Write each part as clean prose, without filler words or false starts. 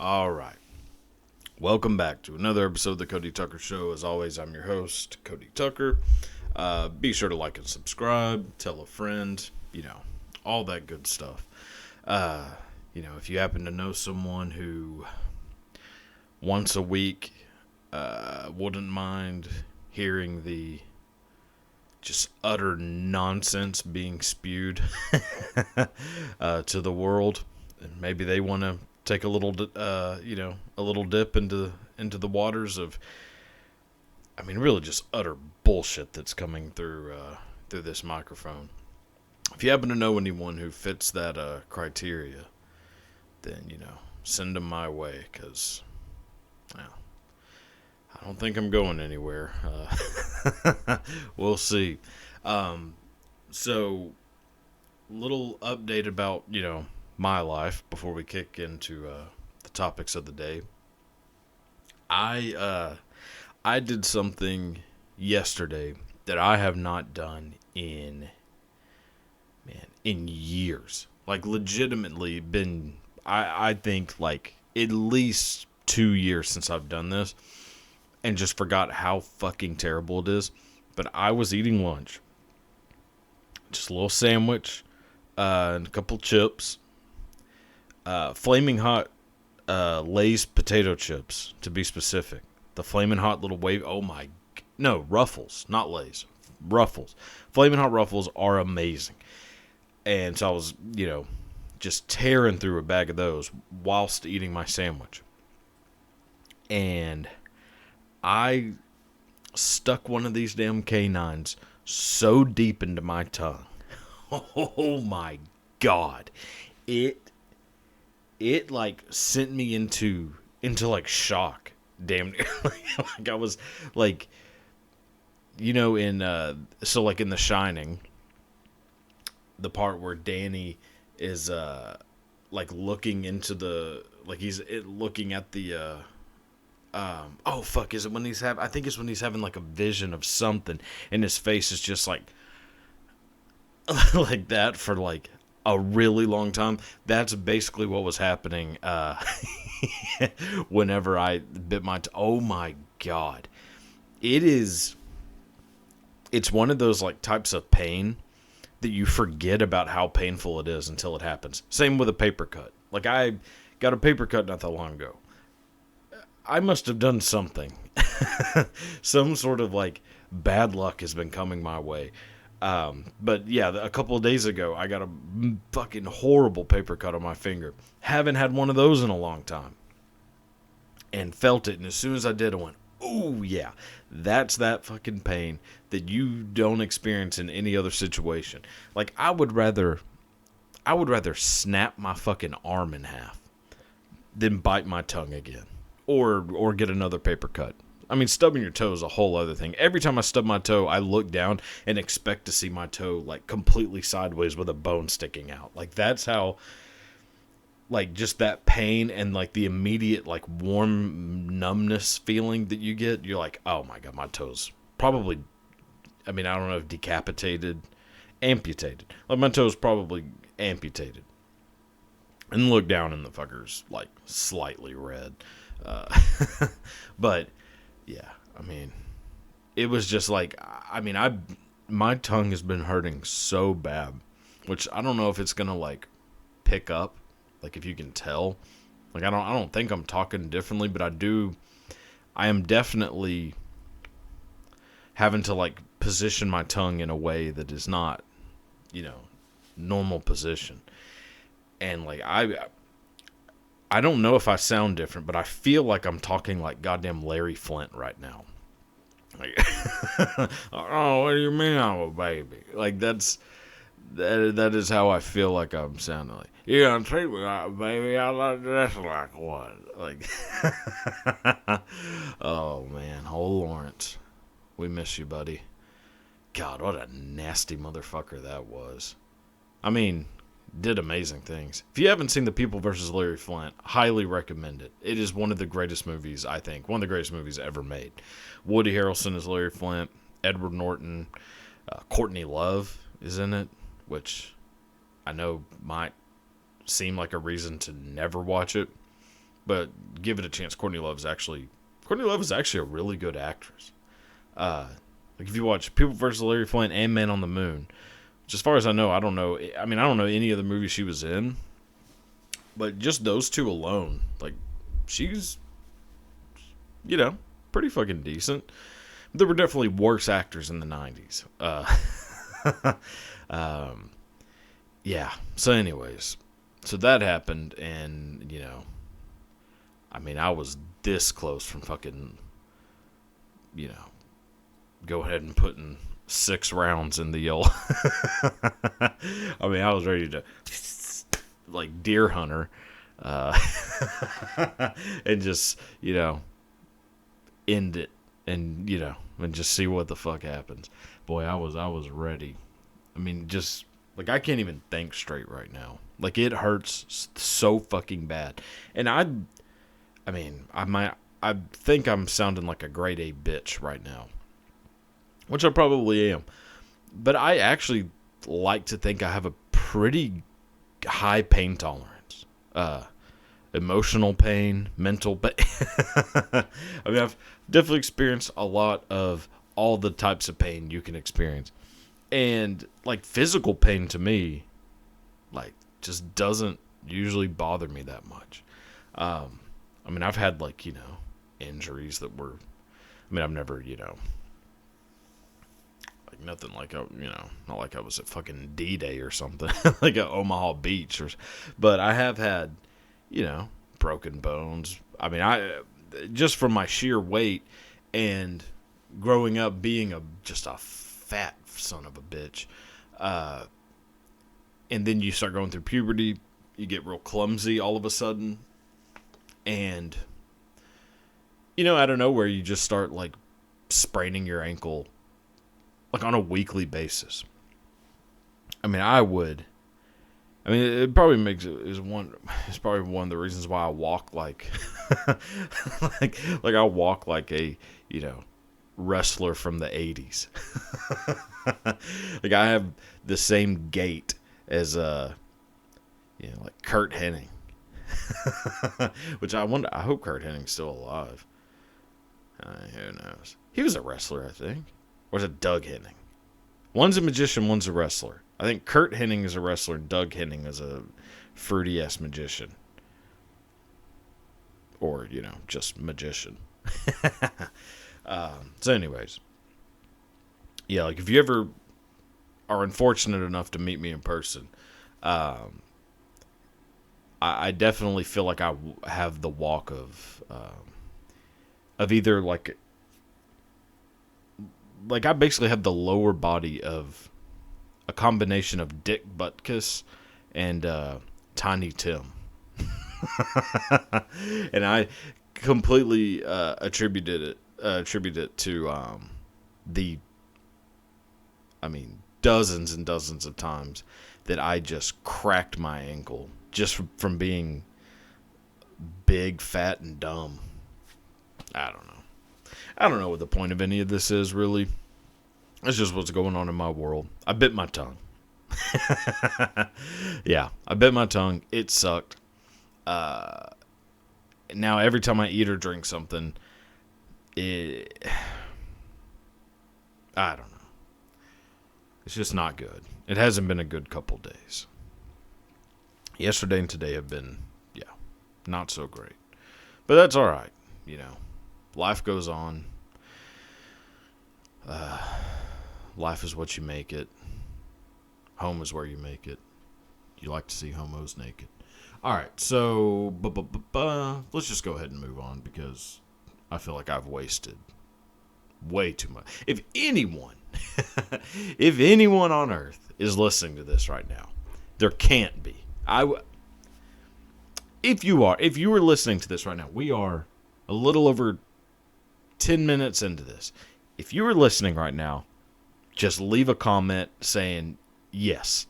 All right. Welcome back to another episode of the Cody Tucker Show. As always, I'm your host, Cody Tucker. Be sure to like and subscribe, tell a friend, all that good stuff. If you happen to know someone who once a week wouldn't mind hearing the just utter nonsense being spewed to the world, and maybe they want to take a little dip into the waters of, really just utter bullshit that's coming through this microphone. If you happen to know anyone who fits that criteria, then send them my way, because I don't think I'm going anywhere. We'll see. So, little update about my life before we kick into the topics of the day. I did something yesterday that I have not done in years. Like, legitimately been, I think, like, at least 2 years since I've done this, and just forgot how fucking terrible it is. But I was eating lunch. Just a little sandwich, and a couple chips. Flaming hot Lay's potato chips, to be specific. The flaming hot little wave. No, Ruffles, not Lay's. Ruffles. Flaming hot Ruffles are amazing. And so I was, just tearing through a bag of those whilst eating my sandwich. And I stuck one of these damn canines so deep into my tongue. Oh my God. It like sent me into like shock. Damn near. Like I was like, in like in The Shining, the part where Danny is like looking into the, like he's looking at the is it when he's I think it's when he's having like a vision of something, and his face is just like like that for like a really long time. That's basically what was happening whenever I bit my oh my God. It's one of those like types of pain that you forget about how painful it is until it happens. Same with a paper cut. Like, I got a paper cut not that long ago. I must have done something. Some sort of like bad luck has been coming my way. But yeah, a couple of days ago, I got a fucking horrible paper cut on my finger. Haven't had one of those in a long time. And felt it. And as soon as I did, I went, oh yeah, that's that fucking pain that you don't experience in any other situation. Like, I would rather snap my fucking arm in half than bite my tongue again. Or get another paper cut. I mean, stubbing your toe is a whole other thing. Every time I stub my toe, I look down and expect to see my toe, like, completely sideways with a bone sticking out. Like, that's how, like, just that pain and, like, the immediate, like, warm numbness feeling that you get. You're like, oh, my God, my toe's probably, I don't know if amputated. Like, my toe's probably amputated. And look down and the fucker's, like, slightly red. But yeah, it was just like, my tongue has been hurting so bad, which I don't know if it's gonna like pick up, like if you can tell, like I don't think I'm talking differently, but I am definitely having to like position my tongue in a way that is not, normal position. And like I don't know if I sound different, but I feel like I'm talking like goddamn Larry Flint right now. Like, oh, what do you mean I'm a baby? Like, that is how I feel like I'm sounding. Like, you gonna treat me like a baby? I like dress like one. Like, oh man, old Lawrence, we miss you, buddy. God, what a nasty motherfucker that was. Did amazing things. If you haven't seen The People vs. Larry Flint, highly recommend it. It is one of the greatest movies, I think. One of the greatest movies ever made. Woody Harrelson is Larry Flint. Edward Norton. Courtney Love is in it, which I know might seem like a reason to never watch it. but give it a chance. Courtney Love is actually a really good actress. Like if you watch People vs. Larry Flint and Man on the Moon, which as far as I know, I don't know any other movies she was in, but just those two alone, like she's, pretty fucking decent. There were definitely worse actors in the 90s. Yeah. So anyways, so that happened, and, I was this close from fucking, go ahead and putting 6 rounds in the old. I was ready to, like, deer hunter, and just, end it, and, and just see what the fuck happens. Boy, I was ready. Just, like, I can't even think straight right now. Like, it hurts so fucking bad. And I think I'm sounding like a grade A bitch right now, which I probably am. But I actually like to think I have a pretty high pain tolerance. Emotional pain, mental pain. I've definitely experienced a lot of all the types of pain you can experience. And, like, physical pain to me, like, just doesn't usually bother me that much. I've had, like, injuries that were, I've never, like, nothing like, not like I was at fucking D-Day or something, like at Omaha Beach, but I have had, broken bones. Just from my sheer weight and growing up being just a fat son of a bitch, and then you start going through puberty, you get real clumsy all of a sudden, and out of nowhere you just start like spraining your ankle like on a weekly basis. It probably it's probably one of the reasons why I walk like like I walk like a wrestler from the 80s. Like I have the same gait as like Kurt Hennig. Which I hope Kurt Hennig's still alive. Who knows? He was a wrestler, I think. Or is it Doug Hennig? One's a magician, one's a wrestler. I think Kurt Hennig is a wrestler, Doug Hennig is a fruity-ass magician. Or, just magician. So anyways. Yeah, like if you ever are unfortunate enough to meet me in person, I definitely feel like I have the walk of either like I basically have the lower body of a combination of Dick Butkus and Tiny Tim. And I completely attribute it to the dozens and dozens of times that I just cracked my ankle just from being big, fat, and dumb. I don't know. I don't know what the point of any of this is, really. It's just what's going on in my world. I bit my tongue. Yeah, I bit my tongue. It sucked. Now, every time I eat or drink something, I don't know. It's just not good. It hasn't been a good couple days. Yesterday and today have been, not so great. But that's all right. Life goes on. Life is what you make it. Home is where you make it. You like to see homos naked. All right, so let's just go ahead and move on because I feel like I've wasted way too much. If anyone on earth is listening to this right now, there can't be. If you were listening to this right now, we are a little over 10 minutes into this. If you were listening right now, just leave a comment saying, yes,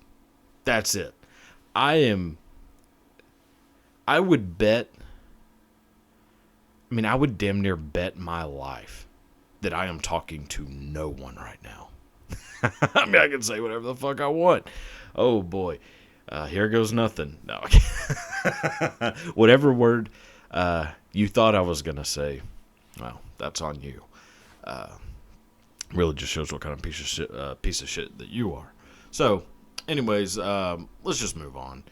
that's it. I would damn near bet my life that I am talking to no one right now. I can say whatever the fuck I want. Oh boy. Here goes nothing. No. Whatever word You thought I was going to say, well, that's on you. Really just shows what kind of piece of shit that you are. So, anyways, let's just move on.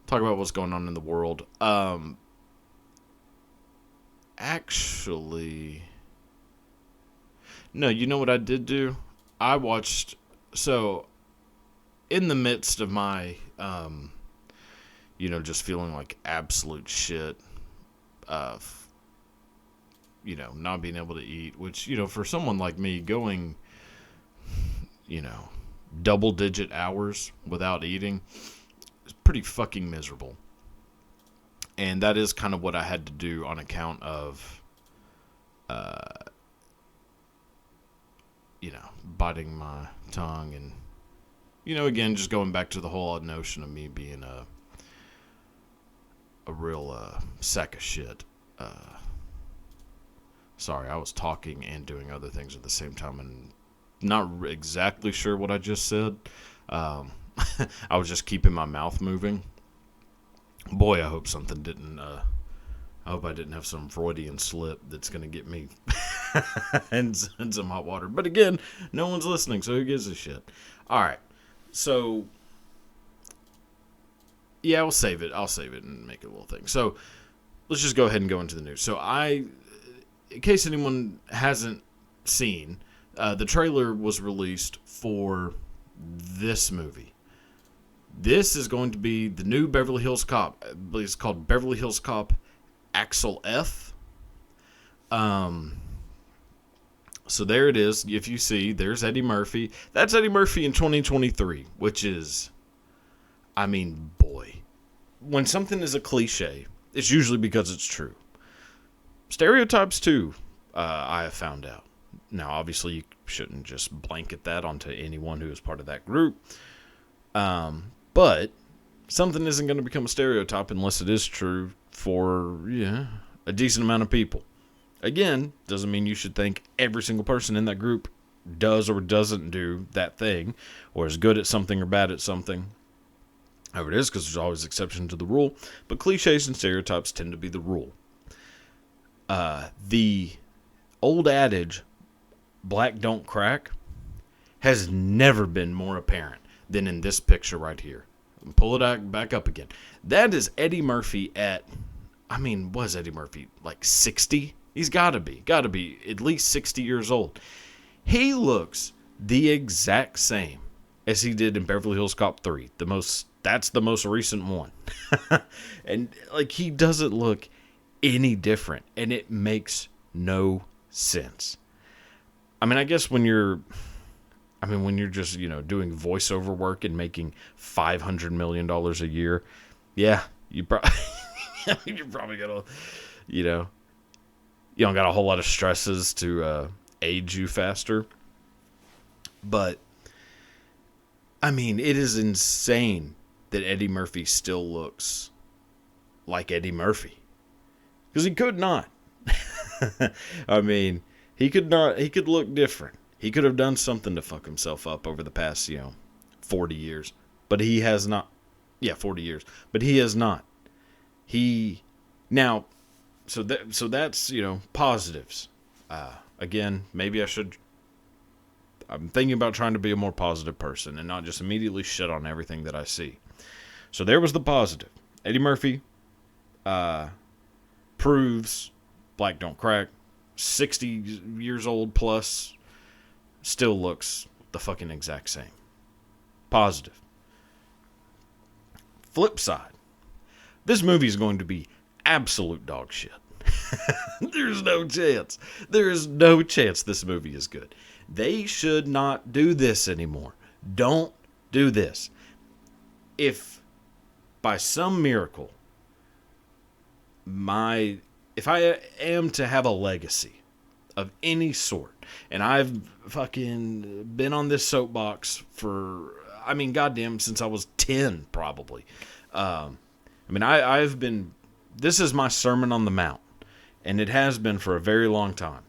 Talk about what's going on in the world. Actually, no, you know what I did do? I watched, so, in the midst of my, just feeling like absolute shit, not being able to eat, which, for someone like me, going, double-digit hours without eating is pretty fucking miserable. And that is kind of what I had to do on account of, biting my tongue and, again, just going back to the whole notion of me being a real sack of shit. Sorry, I was talking and doing other things at the same time and not exactly sure what I just said. I was just keeping my mouth moving. Boy, I hope something didn't... I hope I didn't have some Freudian slip that's going to get me in some hot water. But again, no one's listening, so who gives a shit? All right. So, yeah, I'll save it and make it a little thing. So, let's just go ahead and go into the news. So, in case anyone hasn't seen, the trailer was released for this movie. This is going to be the new Beverly Hills Cop. I believe it's called Beverly Hills Cop Axel F. So there it is. If you see, there's Eddie Murphy. That's Eddie Murphy in 2023, which is, boy. When something is a cliche, it's usually because it's true. Stereotypes, too, I have found out. Now, obviously, you shouldn't just blanket that onto anyone who is part of that group. But something isn't going to become a stereotype unless it is true for, a decent amount of people. Again, doesn't mean you should think every single person in that group does or doesn't do that thing, or is good at something or bad at something. However it is, because there's always exceptions to the rule. But cliches and stereotypes tend to be the rule. The old adage, black don't crack, has never been more apparent than in this picture right here. Pull it back up again. That is Eddie Murphy at, was Eddie Murphy like 60? He's got to be at least 60 years old. He looks the exact same as he did in Beverly Hills Cop 3. That's the most recent one. And he doesn't look any different, and it makes no sense. I guess when you're just, doing voiceover work and making $500 million a year, yeah, you're probably gonna, you don't got a whole lot of stresses to age you faster. But, it is insane that Eddie Murphy still looks like Eddie Murphy. Because he could not. He could not. He could look different. He could have done something to fuck himself up over the past, 40 years. But he has not. Yeah, 40 years. But he has not. So that's, positives. Again, maybe I'm thinking about trying to be a more positive person and not just immediately shit on everything that I see. So there was the positive. Eddie Murphy proves black don't crack. 60 years old plus, still looks the fucking exact same. Positive. Flip side. This movie is going to be absolute dog shit. There's no chance. There is no chance this movie is good. They should not do this anymore. Don't do this. If by some miracle, if I am to have a legacy of any sort, and I've fucking been on this soapbox for, goddamn, since I was 10, probably. I've been, this is my Sermon on the Mount, and it has been for a very long time.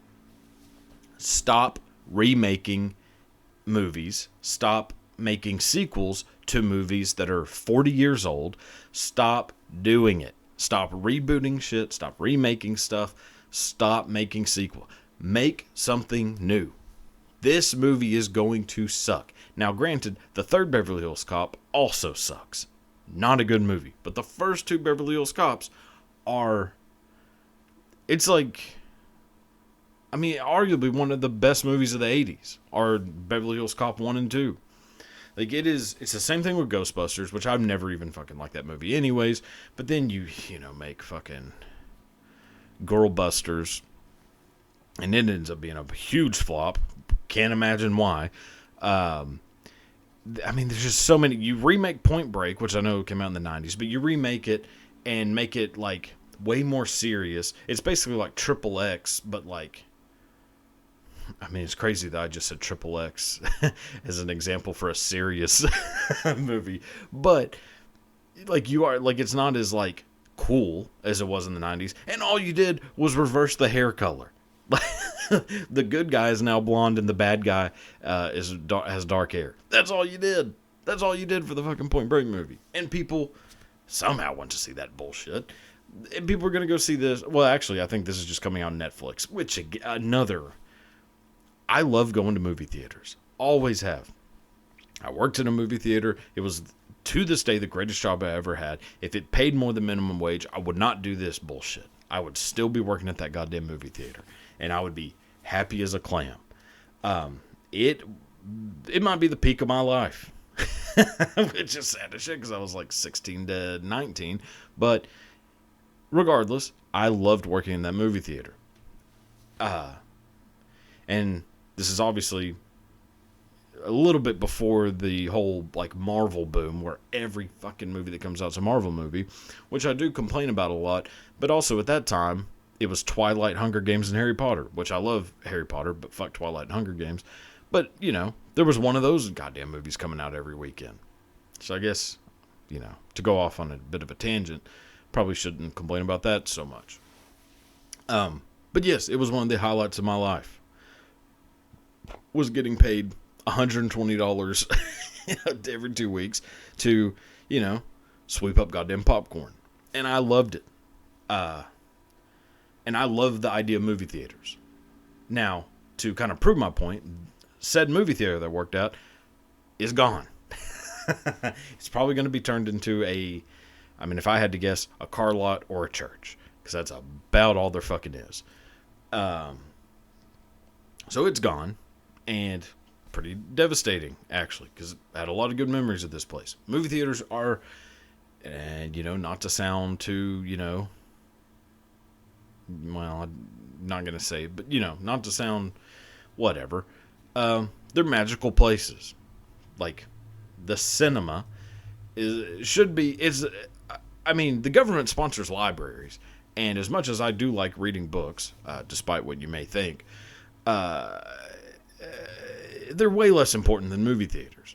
Stop remaking movies. Stop making sequels to movies that are 40 years old. Stop doing it. Stop rebooting shit. Stop remaking stuff. Stop making sequel. Make something new. This movie is going to suck. Now, granted, the third Beverly Hills Cop also sucks. Not a good movie. But the first two Beverly Hills Cops are... It's like... I mean, arguably one of the best movies of the 80s are Beverly Hills Cop 1 and 2. Like, it's the same thing with Ghostbusters, which I've never even fucking liked that movie anyways. But then you make fucking Girlbusters, and it ends up being a huge flop. Can't imagine why. I mean, there's just so many. You remake Point Break, which I know came out in the 90s, but you remake it and make it, like, way more serious. It's basically like Triple X, but, like... I mean, it's crazy that I just said Triple X as an example for a serious movie. But, like, it's not as, like, cool as it was in the 90s. And all you did was reverse the hair color. The good guy is now blonde and the bad guy has dark hair. That's all you did. That's all you did for the fucking Point Break movie. And people somehow want to see that bullshit. And people are going to go see this. Well, actually, I think this is just coming out on Netflix, which another... I love going to movie theaters. Always have. I worked in a movie theater. It was, to this day, the greatest job I ever had. If it paid more than minimum wage, I would not do this bullshit. I would still be working at that goddamn movie theater. And I would be happy as a clam. It might be the peak of my life. Which is sad as shit because I was like 16 to 19. But regardless, I loved working in that movie theater. And this is obviously a little bit before the whole, like, Marvel boom, where every fucking movie that comes out is a Marvel movie, which I do complain about a lot. But also at that time, it was Twilight, Hunger Games, and Harry Potter, which I love Harry Potter, but fuck Twilight and Hunger Games. But, there was one of those goddamn movies coming out every weekend. So I guess, to go off on a bit of a tangent, probably shouldn't complain about that so much. But yes, it was one of the highlights of my life. Was getting paid $120 every 2 weeks to, sweep up goddamn popcorn. And I loved it. And I love the idea of movie theaters. Now, to kind of prove my point, said movie theater that I worked at is gone. It's probably going to be turned into if I had to guess, a car lot or a church. Because that's about all there fucking is. So it's gone. And pretty devastating, actually, because I had a lot of good memories of this place. Movie theaters are, and, not to sound too, well, I'm not going to say it, but, not to sound whatever. They're magical places. Like, the cinema the government sponsors libraries. And as much as I do like reading books, despite what you may think, they're way less important than movie theaters.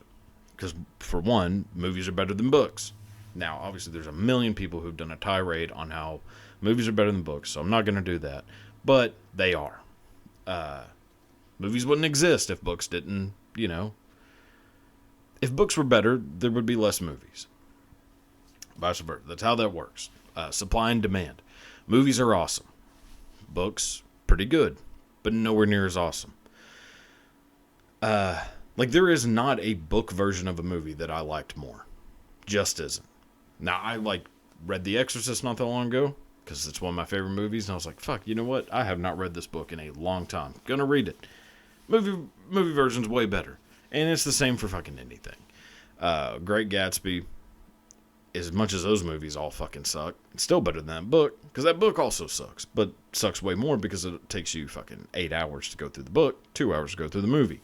Because, for one, movies are better than books. Now, obviously, there's a million people who've done a tirade on how movies are better than books, so I'm not going to do that. But they are. Movies wouldn't exist if books didn't, If books were better, there would be less movies. Vice versa. That's how that works. Supply and demand. Movies are awesome. Books, pretty good, but nowhere near as awesome. There is not a book version of a movie that I liked more. Just isn't. Now, I, read The Exorcist not that long ago, because it's one of my favorite movies, and I was like, fuck, you know what? I have not read this book in a long time. Gonna read it. Movie version's way better. And it's the same for fucking anything. Great Gatsby, as much as those movies all fucking suck, it's still better than that book, because that book also sucks, but sucks way more because it takes you fucking 8 hours to go through the book, 2 hours to go through the movie.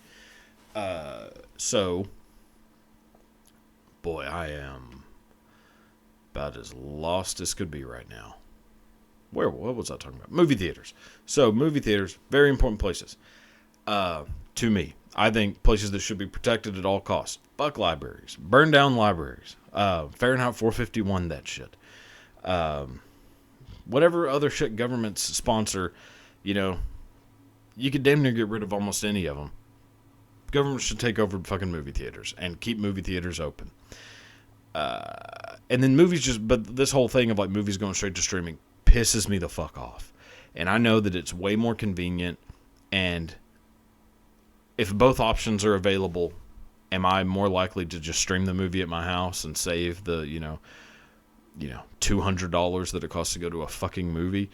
So, boy, I am about as lost as could be right now. What was I talking about? Movie theaters. So, movie theaters, very important places. To me, I think places that should be protected at all costs. Fuck libraries. Burn down libraries. Fahrenheit 451, that shit. Whatever other shit governments sponsor, you could damn near get rid of almost any of them. Government should take over fucking movie theaters and keep movie theaters open. And then but this whole thing of like movies going straight to streaming pisses me the fuck off. And I know that it's way more convenient, and if both options are available, am I more likely to just stream the movie at my house and save the, $200 that it costs to go to a fucking movie?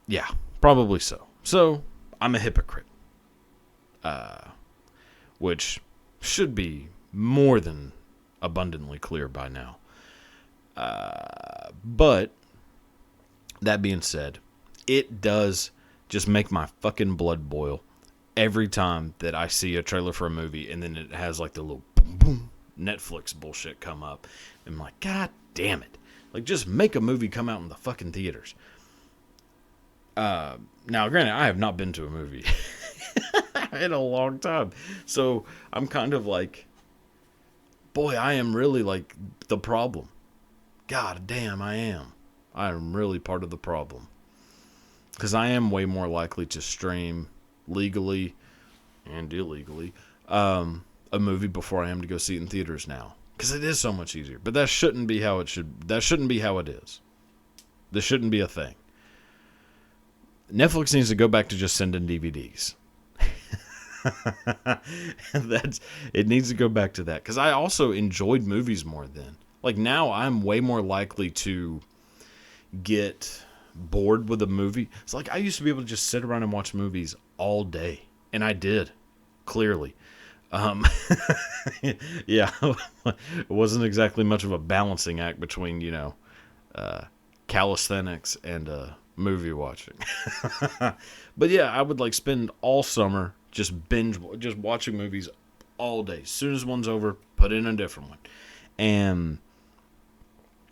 Yeah, probably so. So, I'm a hypocrite. Which should be more than abundantly clear by now. But, that being said, it does just make my fucking blood boil every time that I see a trailer for a movie and then it has like the little boom, boom, Netflix bullshit come up. I'm like, God damn it. Like, just make a movie come out in the fucking theaters. Now, granted, I have not been to a movie in a long time. So, I'm kind of like, boy, I am really like the problem. God damn, I am. I am really part of the problem. Because I am way more likely to stream legally and illegally a movie before I am to go see it in theaters now. Because it is so much easier. But that shouldn't be how it should. That shouldn't be how it is. This shouldn't be a thing. Netflix needs to go back to just sending DVDs. It needs to go back to that. Because I also enjoyed movies more then. Like, now I'm way more likely to get bored with a movie. It's like I used to be able to just sit around and watch movies all day. And I did. Clearly. Yeah. It wasn't exactly much of a balancing act between, calisthenics and movie watching. But yeah, I would like spend all summer just watching movies all day. As soon as one's over, put in a different one. And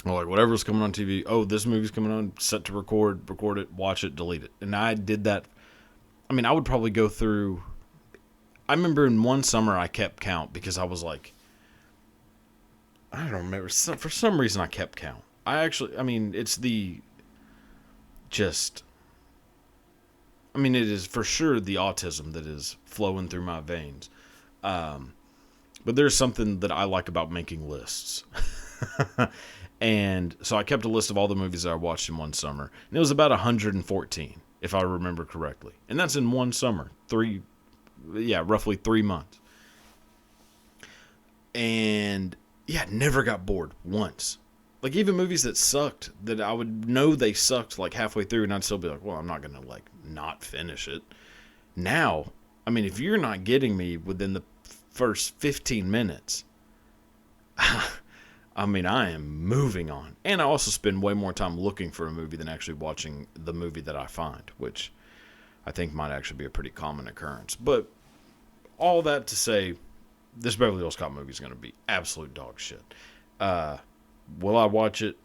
like whatever's coming on TV, oh, this movie's coming on, set to record it, watch it, delete it. And I did that. I mean, I would probably go through. I remember in one summer I kept count because I was like, I don't remember. For some reason I kept count. It is for sure the autism that is flowing through my veins. But there's something that I like about making lists. And so I kept a list of all the movies that I watched in one summer. And it was about 114, if I remember correctly. And that's in one summer. Roughly 3 months. And yeah, never got bored once. Like, even movies that sucked, that I would know they sucked like halfway through, and I'd still be like, well, I'm not going to like not finish it. Now, I mean, if you're not getting me within the first 15 minutes, I mean, I am moving on. And I also spend way more time looking for a movie than actually watching the movie that I find, which I think might actually be a pretty common occurrence. But all that to say, this Beverly Hills Cop movie is going to be absolute dog shit. Will I watch it?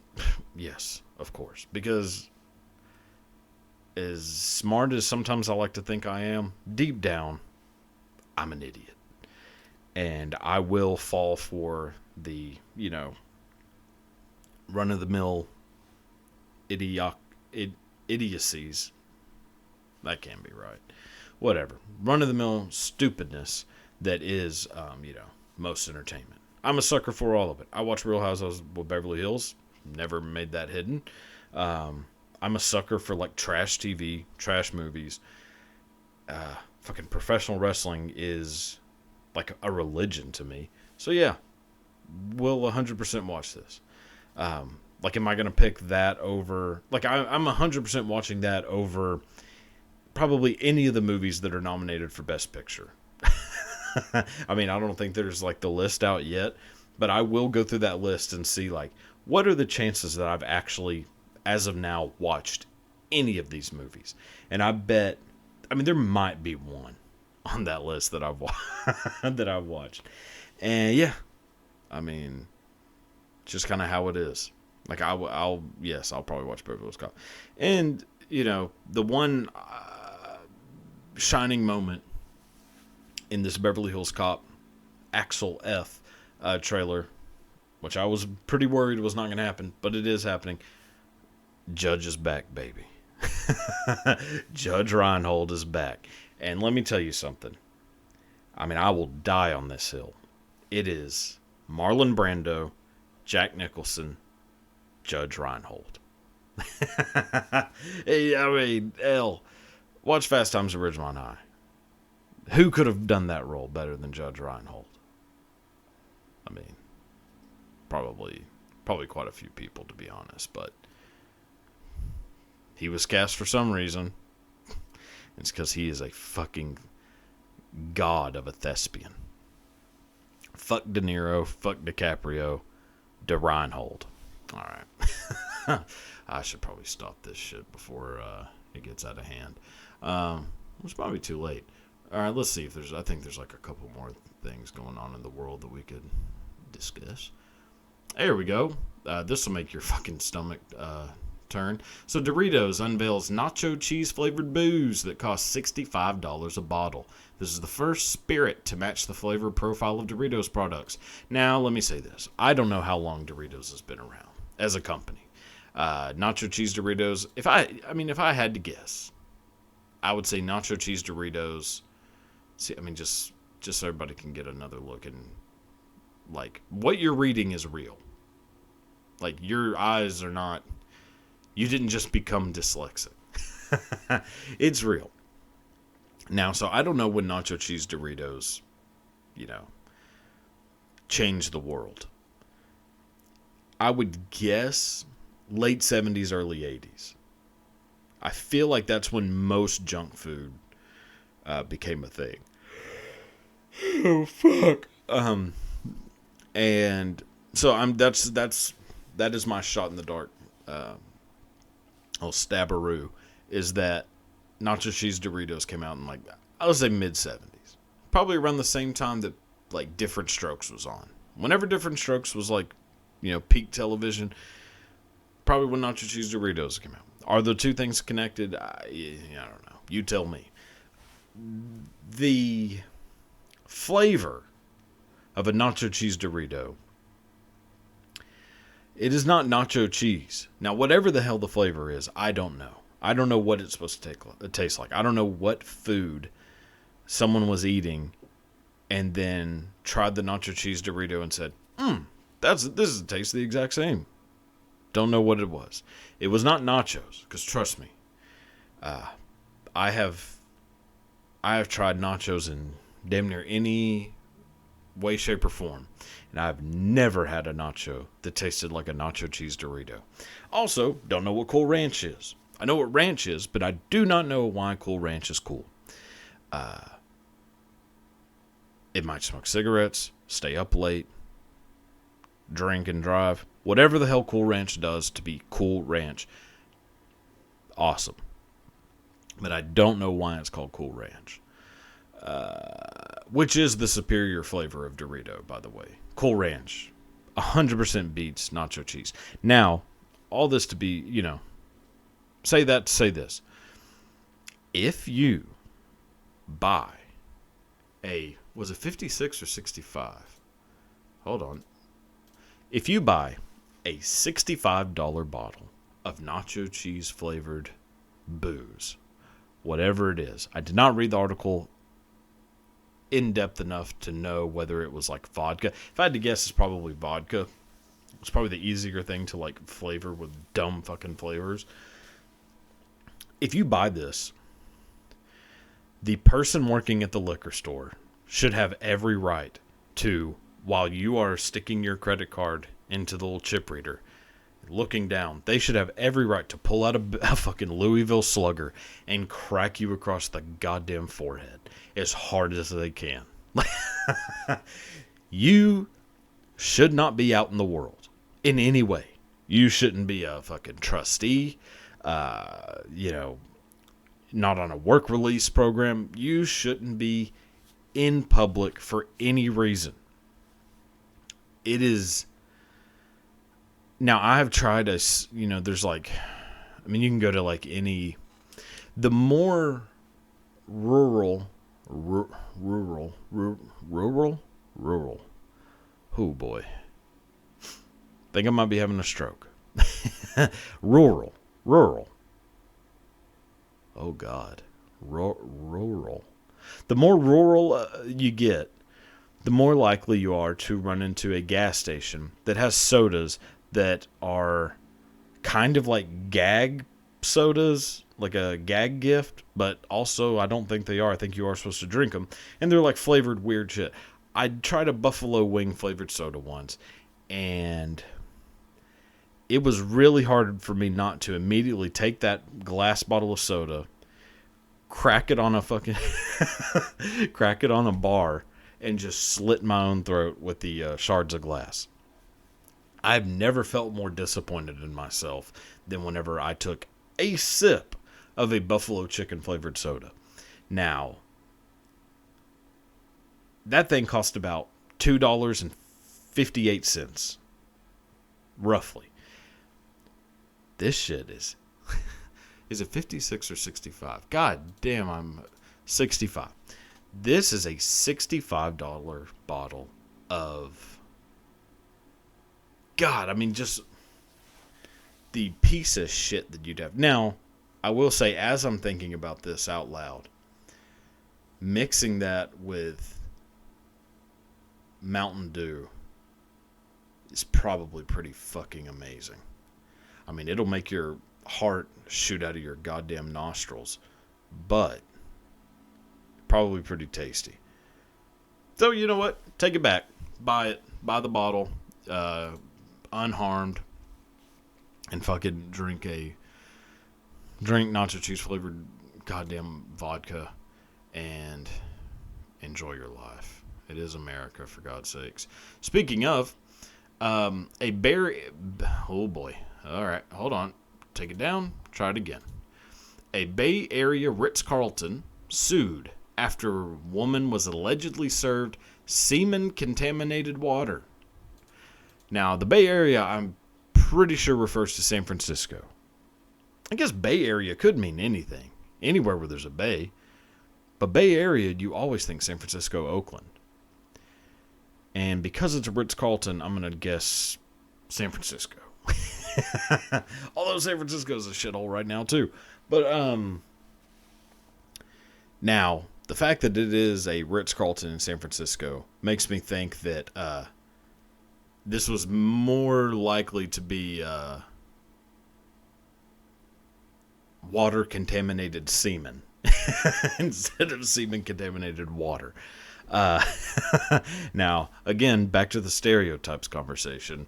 Yes, of course. Because as smart as sometimes I like to think I am, deep down, I'm an idiot. And I will fall for the, run-of-the-mill idiocies. That can't be right. Whatever. Run-of-the-mill stupidness that is, most entertainment. I'm a sucker for all of it. I watch Real Housewives of Beverly Hills. Never made that hidden. I'm a sucker for, like, trash TV, trash movies. Fucking professional wrestling is like a religion to me. So, yeah. Will 100% watch this. Like, am I going to pick that over... Like, I'm 100% watching that over probably any of the movies that are nominated for Best Picture. I mean, I don't think there's, like, the list out yet, but I will go through that list and see, like, what are the chances that I've actually, as of now, watched any of these movies? And I bet... I mean, there might be one on that list that I've watched. And, yeah. I mean, just kind of how it is. Like, I'll probably watch Beverly Hills Cop. And, the one shining moment in this Beverly Hills Cop Axel F trailer, which I was pretty worried was not going to happen, but it is happening. Judge is back, baby. Judge Reinhold is back. And let me tell you something. I mean, I will die on this hill. It is Marlon Brando Jack Nicholson, Judge Reinhold. Hey, I mean, hell, watch Fast Times at Ridgemont High. Who could have done that role better than Judge Reinhold? I mean, probably quite a few people, to be honest, but he was cast for some reason. It's because he is a fucking god of a thespian. Fuck De Niro, fuck DiCaprio, De Reinhold. All right. I should probably stop this shit before it gets out of hand. It's probably too late. All right, let's see if I think there's like a couple more things going on in the world that we could discuss. There we go. This will make your fucking stomach turn. So Doritos unveils nacho cheese flavored booze that costs $65 a bottle. This is the first spirit to match the flavor profile of Doritos products. Now, let me say this. I don't know how long Doritos has been around as a company. Nacho cheese Doritos, if I had to guess, I would say nacho cheese Doritos. See, I mean, just so everybody can get another look, and like what you're reading is real. Like your eyes are not. You didn't just become dyslexic. It's real. Now, so I don't know when nacho cheese Doritos, changed the world. I would guess late 70s, early 80s. I feel like that's when most junk food became a thing. Oh, fuck. And so that is my shot in the dark. Stabberoo is that nacho cheese Doritos came out in like, I would say mid 70s. Probably around the same time that like Different Strokes was on. Whenever Different Strokes was like, peak television, probably when nacho cheese Doritos came out. Are the two things connected? I don't know. You tell me. The flavor of a nacho cheese Dorito, it is not nacho cheese. Now, whatever the hell the flavor is, I don't know. I don't know what it's supposed to taste like. I don't know what food someone was eating and then tried the nacho cheese Dorito and said, this tastes the exact same. Don't know what it was. It was not nachos, because trust me, I have tried nachos in damn near any way, shape, or form, and I've never had a nacho that tasted like a nacho cheese Dorito. Also, don't know what Cool Ranch is. I know what ranch is, but I do not know why Cool Ranch is cool. It might smoke cigarettes, stay up late, drink and drive. Whatever the hell Cool Ranch does to be Cool Ranch, awesome. But I don't know why it's called Cool Ranch. Which is the superior flavor of Dorito, by the way. Cool Ranch 100% beats nacho cheese. Now, all this to be, say that to say this. If you buy was it 56 or 65? Hold on. If you buy a $65 bottle of nacho cheese flavored booze, whatever it is, I did not read the article in depth enough to know whether it was like vodka. If I had to guess, it's probably vodka. It's probably the easier thing to like flavor with dumb fucking flavors. If you buy this, the person working at the liquor store should have every right to, while you are sticking your credit card into the little chip reader, looking down, they should have every right to pull out a fucking Louisville Slugger and crack you across the goddamn forehead as hard as they can. You should not be out in the world in any way. You shouldn't be a fucking trustee, not on a work release program. You shouldn't be in public for any reason. It is. Now, I have tried there's like, you can go to like the more rural. Oh boy. Think I might be having a stroke. Rural. Oh God. Rural. The more rural you get, the more likely you are to run into a gas station that has sodas that are kind of like gag sodas, like a gag gift, but also I don't think they are. I think you are supposed to drink them, and they're like flavored weird shit. I tried a buffalo wing flavored soda once, and it was really hard for me not to immediately take that glass bottle of soda, crack it on a fucking crack it on a bar, and just slit my own throat with the shards of glass. I've never felt more disappointed in myself than whenever I took a sip of a buffalo chicken flavored soda. Now, that thing cost about $2.58, roughly. This shit is it 56 or 65? God damn, I'm 65. This is a $65 bottle of, God, I mean, just the piece of shit that you'd have. Now, I will say, as I'm thinking about this out loud, mixing that with Mountain Dew is probably pretty fucking amazing. I mean, it'll make your heart shoot out of your goddamn nostrils, but probably pretty tasty. So, you know what? Take it back. Buy it. Buy the bottle, unharmed, and fucking drink nacho cheese flavored goddamn vodka and enjoy your life. It is America, for God's sakes. Speaking of, oh boy. All right, hold on. Take it down. Try it again. A Bay Area Ritz-Carlton sued after woman was allegedly served semen-contaminated water. Now, the Bay Area, I'm pretty sure refers to San Francisco. I guess Bay Area could mean anything. Anywhere where there's a bay. But Bay Area, you always think San Francisco, Oakland. And because it's a Ritz-Carlton, I'm going to guess San Francisco. Although San Francisco's a shithole right now, too. But, now, the fact that it is a Ritz-Carlton in San Francisco makes me think that, this was more likely to be, water-contaminated semen instead of semen-contaminated water. Now, again, back to the stereotypes conversation.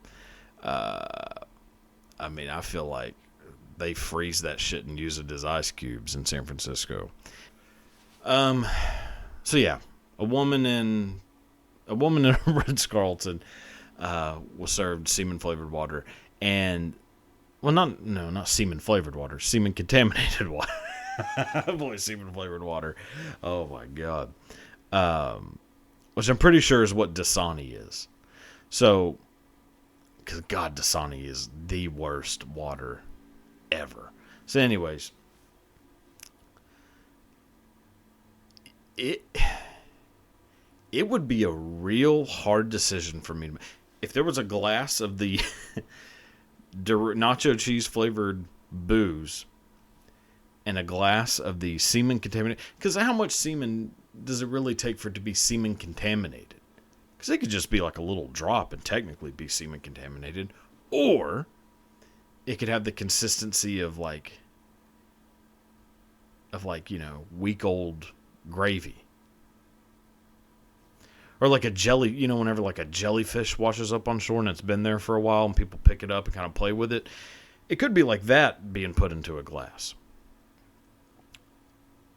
I mean, I feel like they freeze that shit and use it as ice cubes in San Francisco. So yeah, a woman in Ritz-Carlton was served semen-flavored water, and not semen-flavored water, semen-contaminated water. Boy, semen-flavored water. Oh my God. Which I'm pretty sure is what Dasani is. So, because God, Dasani is the worst water ever. So anyways, it would be a real hard decision for me. If there was a glass of the nacho cheese flavored booze and a glass of the semen contaminated, because how much semen does it really take for it to be semen contaminated? Because it could just be like a little drop and technically be semen contaminated, or it could have the consistency of like week old gravy. Or like a jelly, whenever like a jellyfish washes up on shore and it's been there for a while and people pick it up and kind of play with it. It could be like that being put into a glass.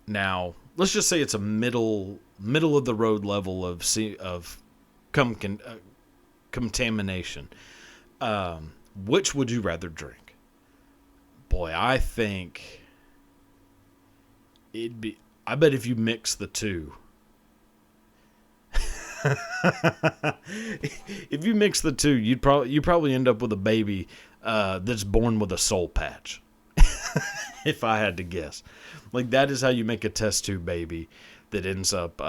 Now, let's just say it's a middle of the road level of contamination. Which would you rather drink? Boy, I think I bet if you mix the two, if you mix the two, you probably end up with a baby that's born with a soul patch. If I had to guess, like that is how you make a test tube baby that ends up,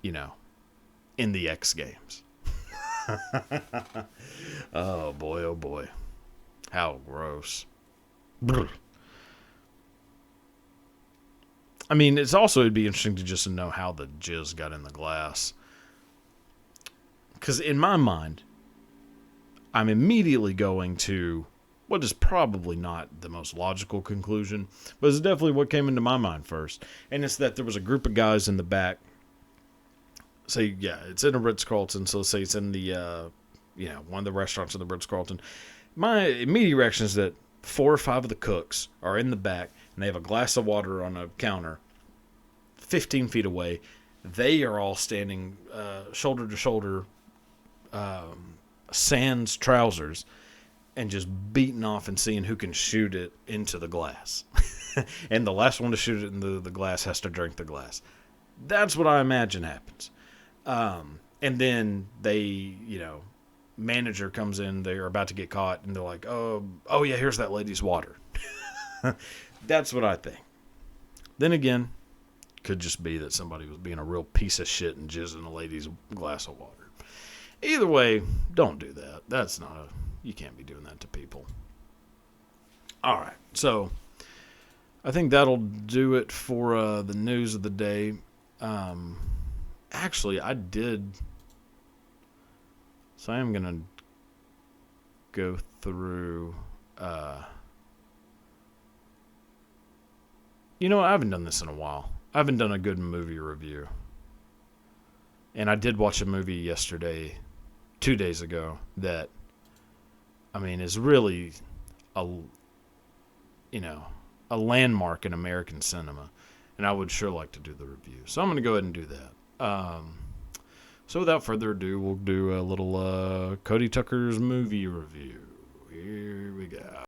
in the X Games. Oh boy, how gross. Brr. I mean, it'd be interesting to just know how the jizz got in the glass. Because in my mind, I'm immediately going to what is probably not the most logical conclusion, but it's definitely what came into my mind first. And it's that there was a group of guys in the back. Say, yeah, it's in a Ritz-Carlton, so let's say it's in the, one of the restaurants in the Ritz-Carlton. My immediate reaction is that 4 or 5 of the cooks are in the back, and they have a glass of water on a counter 15 feet away. They are all standing shoulder to shoulder, sans trousers, and just beating off and seeing who can shoot it into the glass. And the last one to shoot it into the glass has to drink the glass. That's what I imagine happens. And then they, manager comes in, they're about to get caught, and they're like, oh yeah, here's that lady's water. That's what I think. Then again, could just be that somebody was being a real piece of shit and jizzing a lady's glass of water. Either way, don't do that. You can't be doing that to people. All right, so I think that'll do it for the news of the day. Actually, I did. So I am going to go through. I haven't done this in a while. I haven't done a good movie review. And I did watch a movie yesterday, 2 days ago, that, is really a landmark in American cinema. And I would sure like to do the review. So I'm going to go ahead and do that. So without further ado, we'll do a little Cody Tucker's movie review. Here we go.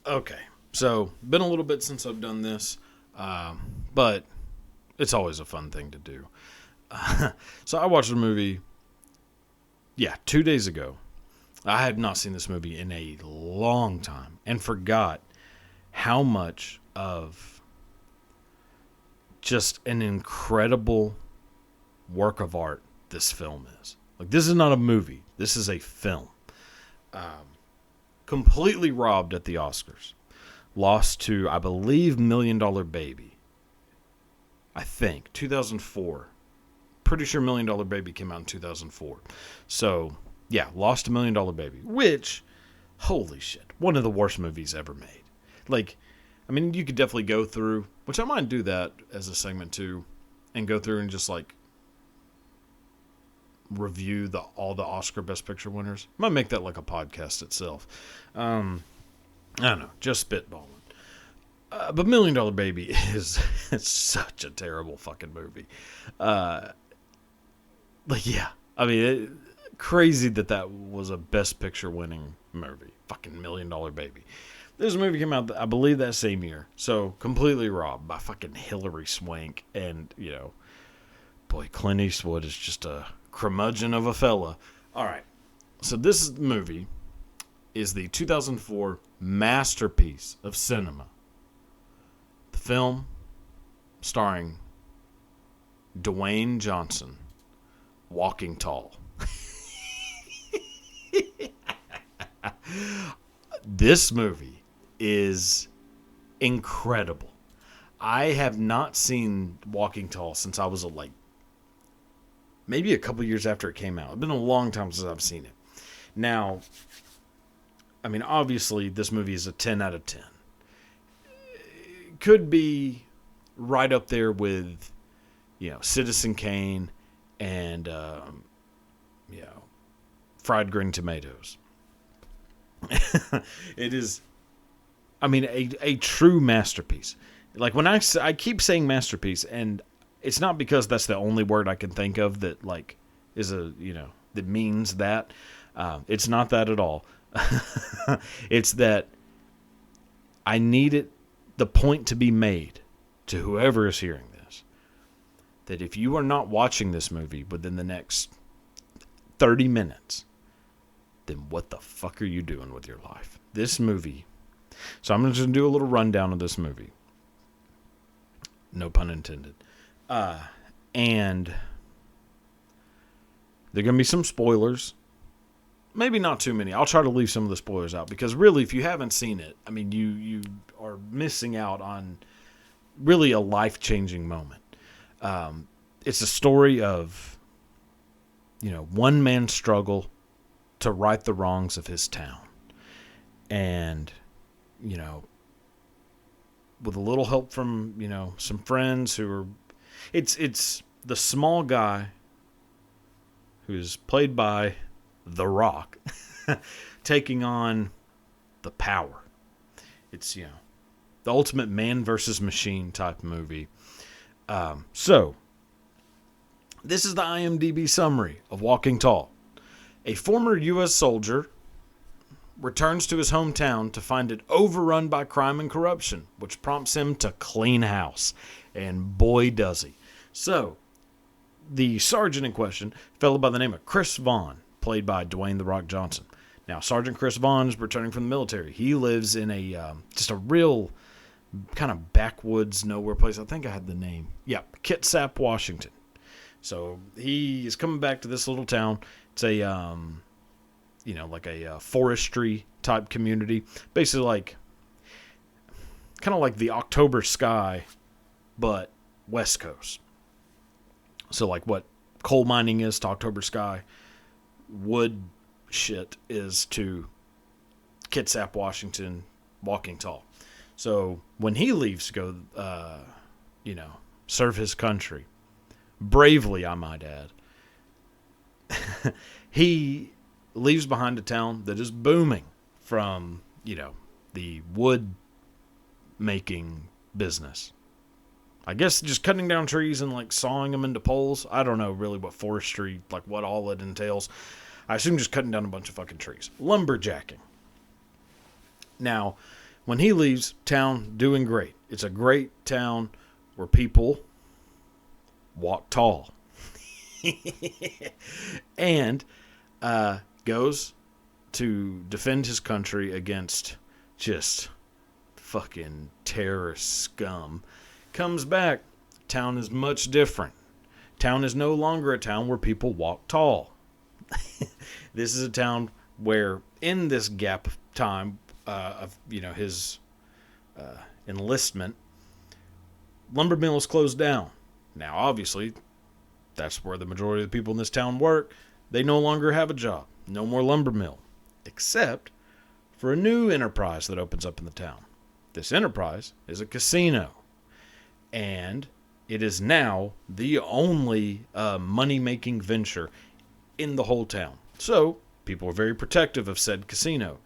Okay, so been a little bit since I've done this, but it's always a fun thing to do. So I watched the movie, 2 days ago. I had not seen this movie in a long time and forgot how much of just an incredible work of art this film is. Like, this is not a movie. This is a film. Completely robbed at the Oscars. Lost to, I believe, $1 Million Baby. I think. 2004. Pretty sure $1 Million Baby came out in 2004. So, lost $1 Million Baby. Which, holy shit, one of the worst movies ever made. Like, you could definitely go through, which I might do that as a segment too, and go through and just review all the Oscar Best Picture winners. I might make that like a podcast itself. I don't know, just spitballing. But $1 Million Baby is such a terrible fucking movie. Crazy that was a Best Picture winning movie. Fucking $1 Million Baby. This movie came out, I believe, that same year. So, completely robbed by fucking Hilary Swank. And, boy, Clint Eastwood is just a curmudgeon of a fella. All right. So, this movie is the 2004 masterpiece of cinema. The film starring Dwayne Johnson, Walking Tall. This movie is incredible. I have not seen Walking Tall since I was maybe a couple years after it came out. It's been a long time since I've seen it. Now, obviously this movie is a 10 out of 10. It could be right up there with, Citizen Kane and, Fried Green Tomatoes. It is, a true masterpiece. Like, when I keep saying masterpiece, and it's not because that's the only word I can think of that, is that means that. It's not that at all. It's that I need the point to be made to whoever is hearing this, that if you are not watching this movie within the next 30 minutes, then what the fuck are you doing with your life? This movie. So I'm just going to do a little rundown of this movie. No pun intended. And there are going to be some spoilers. Maybe not too many. I'll try to leave some of the spoilers out, because really, if you haven't seen it, you are missing out on really a life-changing moment. it's a story of, one man's struggle to right the wrongs of his town. And, with a little help from, some friends who are, it's the small guy who's played by The Rock taking on the power. It's, the ultimate man versus machine type movie. So, this is the IMDb summary of Walking Tall. A former U.S. soldier returns to his hometown to find it overrun by crime and corruption, which prompts him to clean house. And boy, does he. So, the sergeant in question, a fellow by the name of Chris Vaughn, played by Dwayne "The Rock" Johnson. Now, Sergeant Chris Vaughn is returning from the military. He lives in just a real kind of backwoods, nowhere place. I think I had the name. Yep, Kitsap, Washington. So he is coming back to this little town. It's a, like a forestry type community. Basically kind of like the October Sky, but West Coast. So like what coal mining is to October Sky, wood shit is to Kitsap, Washington, Walking Tall. So when he leaves to go, serve his country, bravely, I might add, he leaves behind a town that is booming from, the wood making business. I guess just cutting down trees and sawing them into poles. I don't know really what forestry, what all it entails. I assume just cutting down a bunch of fucking trees. Lumberjacking. Now, when he leaves, town doing great. It's a great town where people walk tall. And goes to defend his country against just fucking terrorist scum. Comes back, town is much different. Town is no longer a town where people walk tall. This is a town where, in this gap of time of his enlistment, lumber mill is closed down. Now, obviously, that's where the majority of the people in this town work. They no longer have a job. No more lumber mill, except for a new enterprise that opens up in the town. This enterprise is a casino. And it is now the only money-making venture in the whole town. So, people are very protective of said casino.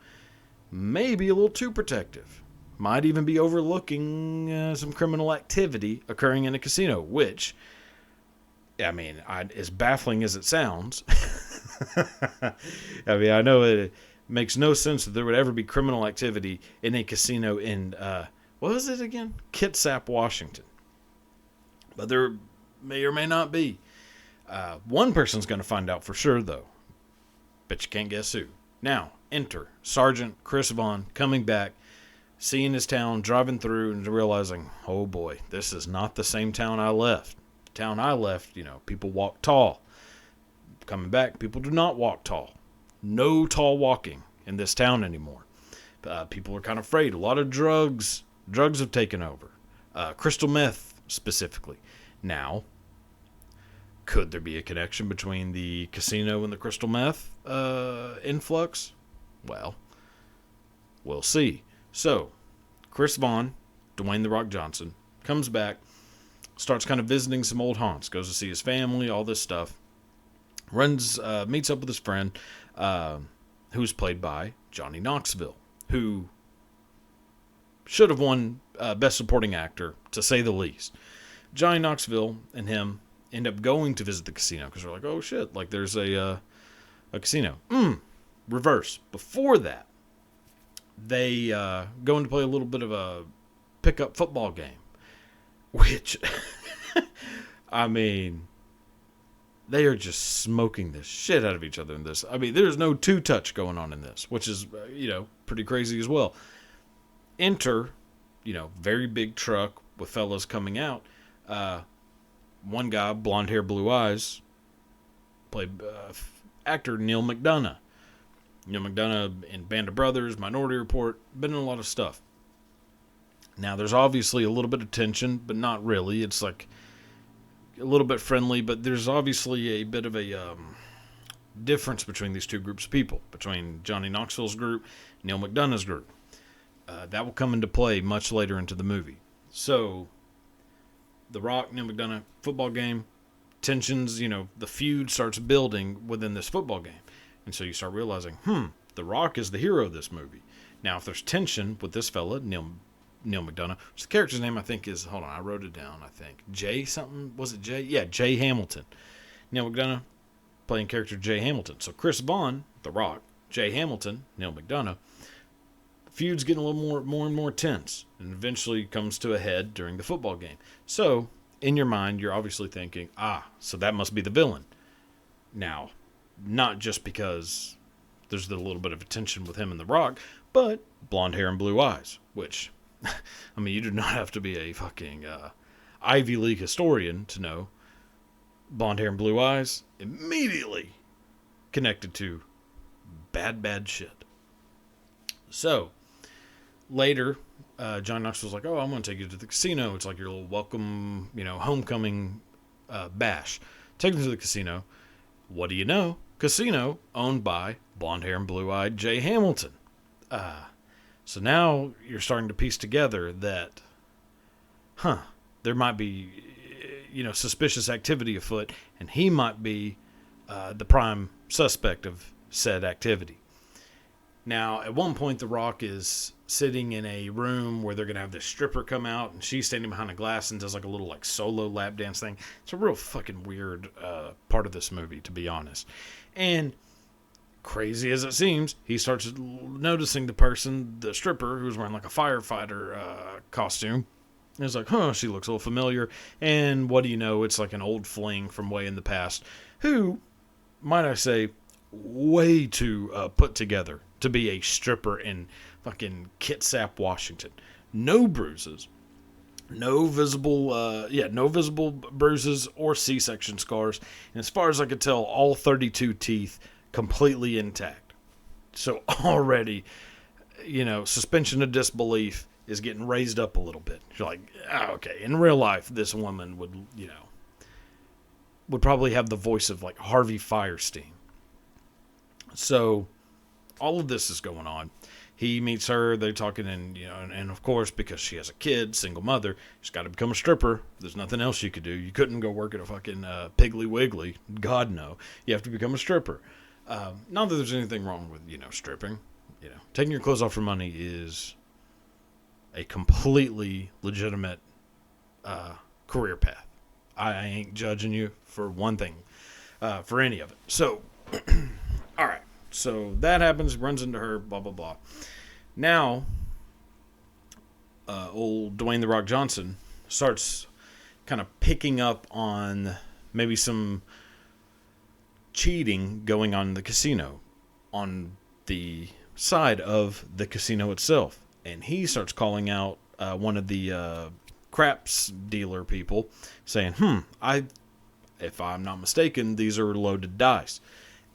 Maybe a little too protective. Might even be overlooking some criminal activity occurring in a casino, which, as baffling as it sounds, I know it makes no sense that there would ever be criminal activity in a casino in, what was it again? Kitsap, Washington. But there may or may not be. One person's going to find out for sure, though. But you can't guess who. Now, enter Sergeant Chris Vaughn coming back, seeing his town, driving through, and realizing, oh boy, this is not the same town I left. The town I left, people walk tall. Coming back, people do not walk tall. No tall walking in this town anymore. People are kind of afraid. A lot of drugs have taken over. Crystal meth, specifically. Now, could there be a connection between the casino and the crystal meth influx? Well, we'll see. So, Chris Vaughn, Dwayne "The Rock" Johnson, comes back, starts kind of visiting some old haunts, goes to see his family, all this stuff. Meets up with his friend, who's played by Johnny Knoxville, who should have won Best Supporting Actor, to say the least. Johnny Knoxville and him end up going to visit the casino because they're like, oh shit, there's a casino. Reverse. Before that, they go in to play a little bit of a pickup football game, which, they are just smoking the shit out of each other in this. There's no two-touch going on in this, which is, pretty crazy as well. Enter, very big truck with fellas coming out. One guy, blonde hair, blue eyes, played actor Neil McDonough. Neil McDonough in Band of Brothers, Minority Report, been in a lot of stuff. Now, there's obviously a little bit of tension, but not really. It's a little bit friendly, but there's obviously a bit of a difference between these two groups of people, between Johnny Knoxville's group, Neil McDonough's group. That will come into play much later into the movie. So, The Rock, Neil McDonough, football game, tensions, the feud starts building within this football game. And so you start realizing, The Rock is the hero of this movie. Now, if there's tension with this fella, Neil McDonough, which the character's name I think is, hold on, I wrote it down, I think. Jay something? Was it Jay? Yeah, Jay Hamilton. Neil McDonough playing character Jay Hamilton. So Chris Bond, The Rock, Jay Hamilton, Neil McDonough, the feud's getting a little more and more tense, and eventually comes to a head during the football game. So, in your mind, you're obviously thinking, so that must be the villain. Now, not just because there's a little bit of a tension with him and The Rock, but blonde hair and blue eyes, which, I mean, you do not have to be a fucking Ivy League historian to know blonde hair and blue eyes immediately connected to bad shit. So, later, John Knoxville's like, I'm going to take you to the casino. It's like your little welcome, homecoming bash. Take them to the casino. What do you know? Casino owned by blonde hair and blue-eyed Jay Hamilton. So now you're starting to piece together that, there might be, suspicious activity afoot, and he might be the prime suspect of said activity. Now, at one point, The Rock is sitting in a room where they're going to have this stripper come out, and she's standing behind a glass and does like a little solo lap dance thing. It's a real fucking weird part of this movie, to be honest. And crazy as it seems, he starts noticing the stripper, who's wearing like a firefighter costume. And he's like, she looks a little familiar. And what do you know? It's like an old fling from way in the past, who, might I say, way too put together to be a stripper in fucking Kitsap, Washington. No bruises, no visible bruises or C-section scars, and as far as I could tell, all 32 teeth completely intact. So already, suspension of disbelief is getting raised up a little bit. You're like, okay, in real life, this woman would probably have the voice of like Harvey Fierstein. So all of this is going on. He meets her, they're talking, and of course, because she has a kid, single mother, she's got to become a stripper. There's nothing else you could do. You couldn't go work at a fucking Piggly Wiggly. God, no. You have to become a stripper. Not that there's anything wrong with, stripping. Taking your clothes off for money is a completely legitimate career path. I ain't judging you for one thing, for any of it. So, all right. So that happens, runs into her, blah, blah, blah. Now, old Dwayne The Rock Johnson starts kind of picking up on maybe some cheating going on in the casino, on the side of the casino itself. And he starts calling out one of the craps dealer people, saying, if I'm not mistaken, these are loaded dice.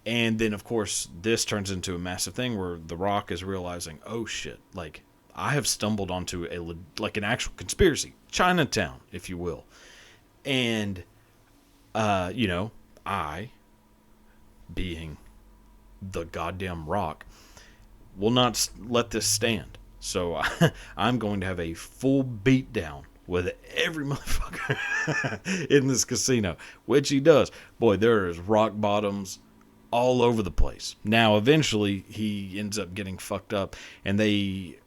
And then, of course, this turns into a massive thing where The Rock is realizing, oh, shit, like, I have stumbled onto an actual conspiracy. Chinatown, if you will. And, I, being the goddamn Rock, will not let this stand. So I'm going to have a full beatdown with every motherfucker in this casino, which he does. Boy, there is rock bottoms all over the place. Now, eventually, he ends up getting fucked up, and they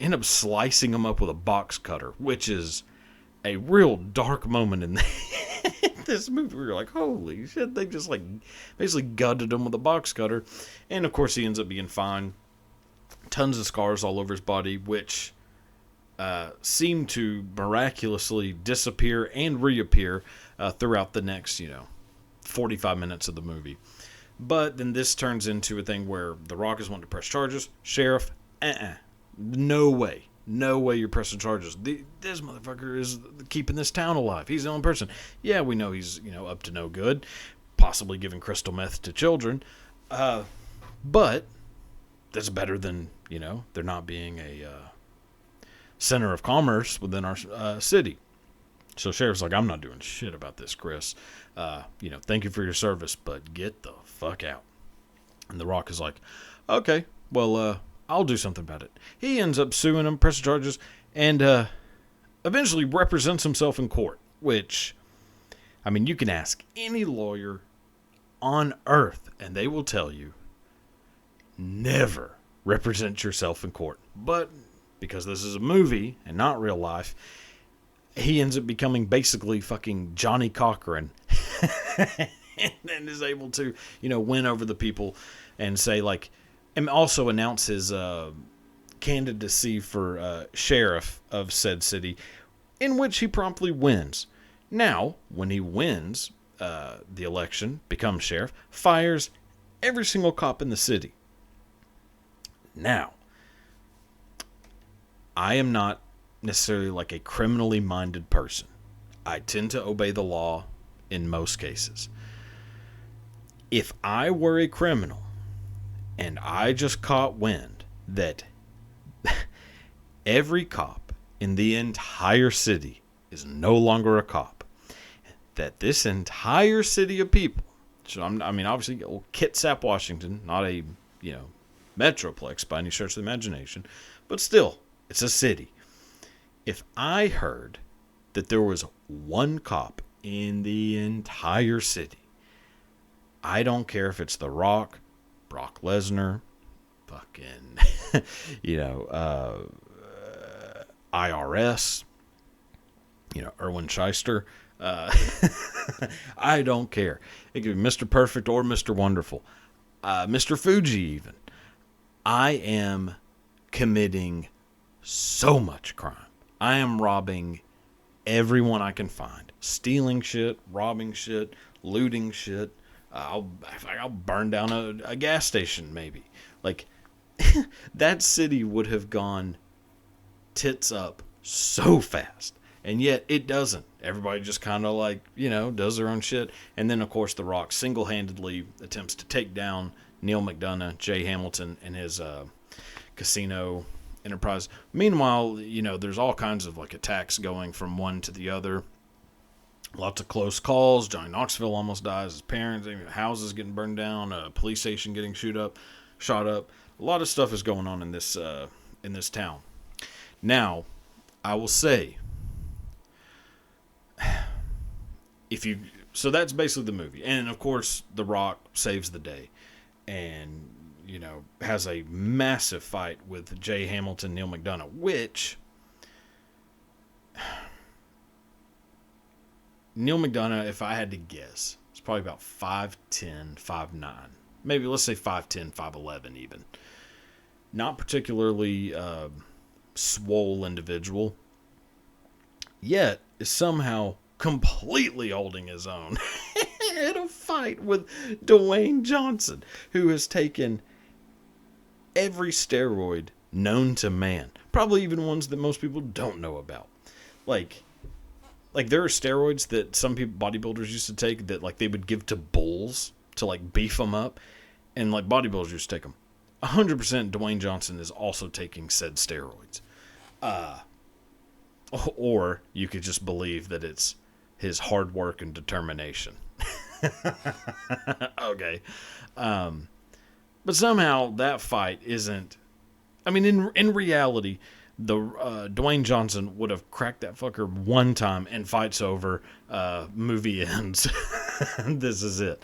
end up slicing him up with a box cutter, which is a real dark moment in this movie. We're like, holy shit, they just basically gutted him with a box cutter. And of course, he ends up being fine. Tons of scars all over his body, which seem to miraculously disappear and reappear throughout the next, 45 minutes of the movie. But then this turns into a thing where The Rock is wanting to press charges. Sheriff, no way. No way you're pressing charges. This motherfucker is keeping this town alive. He's the only person. Yeah, we know he's, up to no good. Possibly giving crystal meth to children. But that's better than, there not being a center of commerce within our city. So Sheriff's like, I'm not doing shit about this, Chris. Thank you for your service, but get the fuck out. And The Rock is like, okay, well, I'll do something about it. He ends up suing him, pressing charges, and eventually represents himself in court, which, I mean, you can ask any lawyer on earth, and they will tell you, never represent yourself in court. But because this is a movie and not real life, he ends up becoming basically fucking Johnny Cochran and is able to, win over the people and say, like, and also announce his candidacy for sheriff of said city, in which he promptly wins. Now, when he wins the election, becomes sheriff, fires every single cop in the city. Now, I am not necessarily like a criminally minded person. I tend to obey the law in most cases. If I were a criminal and I just caught wind that every cop in the entire city is no longer a cop, that this entire city of people, so obviously Kitsap, Washington, not a, metroplex by any stretch of the imagination, but still, it's a city. If I heard that there was one cop in the entire city, I don't care if it's The Rock, Brock Lesnar, fucking, IRS, Erwin Shyster. I don't care. It could be Mr. Perfect or Mr. Wonderful. Mr. Fuji even. I am committing so much crime. I am robbing everyone I can find. Stealing shit, robbing shit, looting shit. I'll burn down a gas station maybe. Like, that city would have gone tits up so fast. And yet it doesn't. Everybody just kind of like, does their own shit. And then, of course, The Rock single-handedly attempts to take down Neil McDonough, Jay Hamilton, and his casino enterprise. Meanwhile, there's all kinds of like attacks going from one to the other. Lots of close calls. Johnny Knoxville almost dies. His parents, houses getting burned down. A police station getting shot up. A lot of stuff is going on in this town. Now, I will say, so that's basically the movie, and of course, The Rock saves the day, and has a massive fight with Jay Hamilton, Neil McDonough, which Neil McDonough, if I had to guess, is probably about 5'10", 5'9", maybe let's say 5'10", 5'11" even. Not particularly swole individual, yet is somehow completely holding his own in a fight with Dwayne Johnson, who has taken every steroid known to man, probably even ones that most people don't know about. Like there are steroids that some people, bodybuilders, used to take that like they would give to bulls to like beef them up, and like bodybuilders used to take them. 100% Dwayne Johnson is also taking said steroids. Or you could just believe that it's his hard work and determination. Okay. But somehow that fight isn't... I mean, in reality, the Dwayne Johnson would have cracked that fucker one time and fight's over. Movie ends. This is it.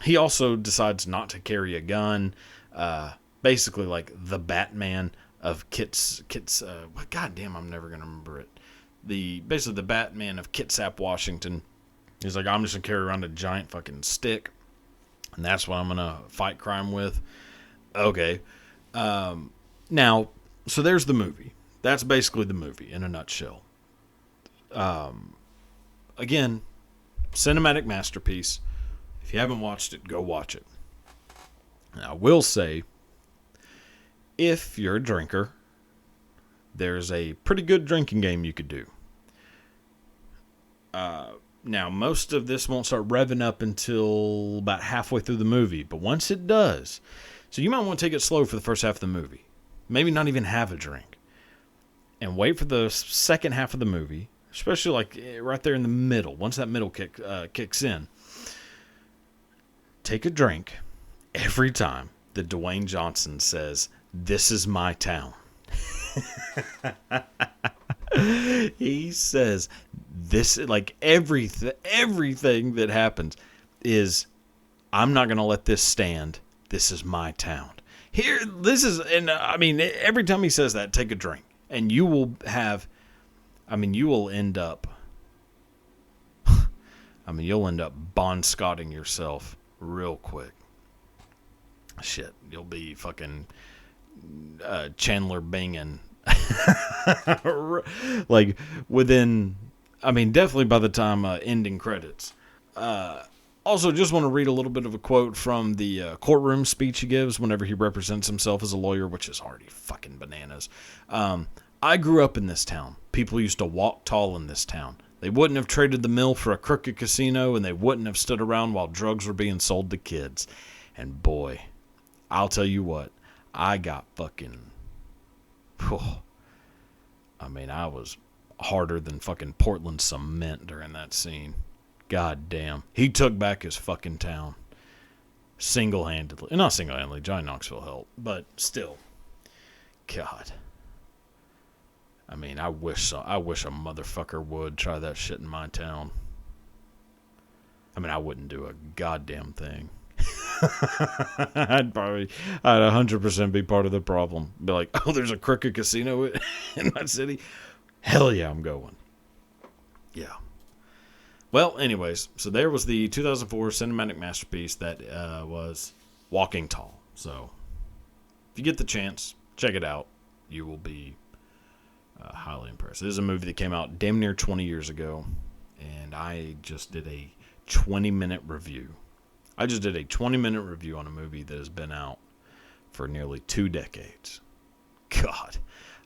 He also decides not to carry a gun. Basically like the Batman of Kits goddamn, I'm never gonna remember it. Basically the Batman of Kitsap, Washington. He's like, I'm just gonna carry around a giant fucking stick, and that's what I'm gonna fight crime with. Okay. Now, so there's the movie. That's basically the movie in a nutshell. Again, cinematic masterpiece. If you haven't watched it, go watch it. Now, I will say, if you're a drinker, there's a pretty good drinking game you could do. Now, most of this won't start revving up until about halfway through the movie, but once it does, so you might want to take it slow for the first half of the movie. Maybe not even have a drink. And wait for the second half of the movie, especially like right there in the middle. Once that middle kicks in, take a drink every time that Dwayne Johnson says, "This is my town." He says this, like everything that happens is, "I'm not going to let this stand. This is my town." Here, this is, and I mean, every time he says that, take a drink, and you will end up, you'll end up Bon Scotting yourself real quick. Shit, you'll be fucking Chandler Bingin. Like within, definitely by the time ending credits. Also, just want to read a little bit of a quote from the courtroom speech he gives whenever he represents himself as a lawyer, which is already fucking bananas. "I grew up in this town. People used to walk tall in this town. They wouldn't have traded the mill for a crooked casino, and they wouldn't have stood around while drugs were being sold to kids. And boy, I'll tell you what, I got fucking... I was harder than fucking Portland cement during that scene. God damn. He took back his fucking town. Single-handedly. Not single-handedly, Johnny Knoxville helped, but still. God. I wish a motherfucker would try that shit in my town. I wouldn't do a goddamn thing. I'd 100% be part of the problem. Be like, "Oh, there's a crooked casino in my city? Hell yeah, I'm going." Yeah. Well, anyways, so there was the 2004 cinematic masterpiece that was Walking Tall. So, if you get the chance, check it out. You will be highly impressed. This is a movie that came out damn near 20 years ago, and I just did a 20-minute review. I just did a 20-minute review on a movie that has been out for nearly 2 decades. God,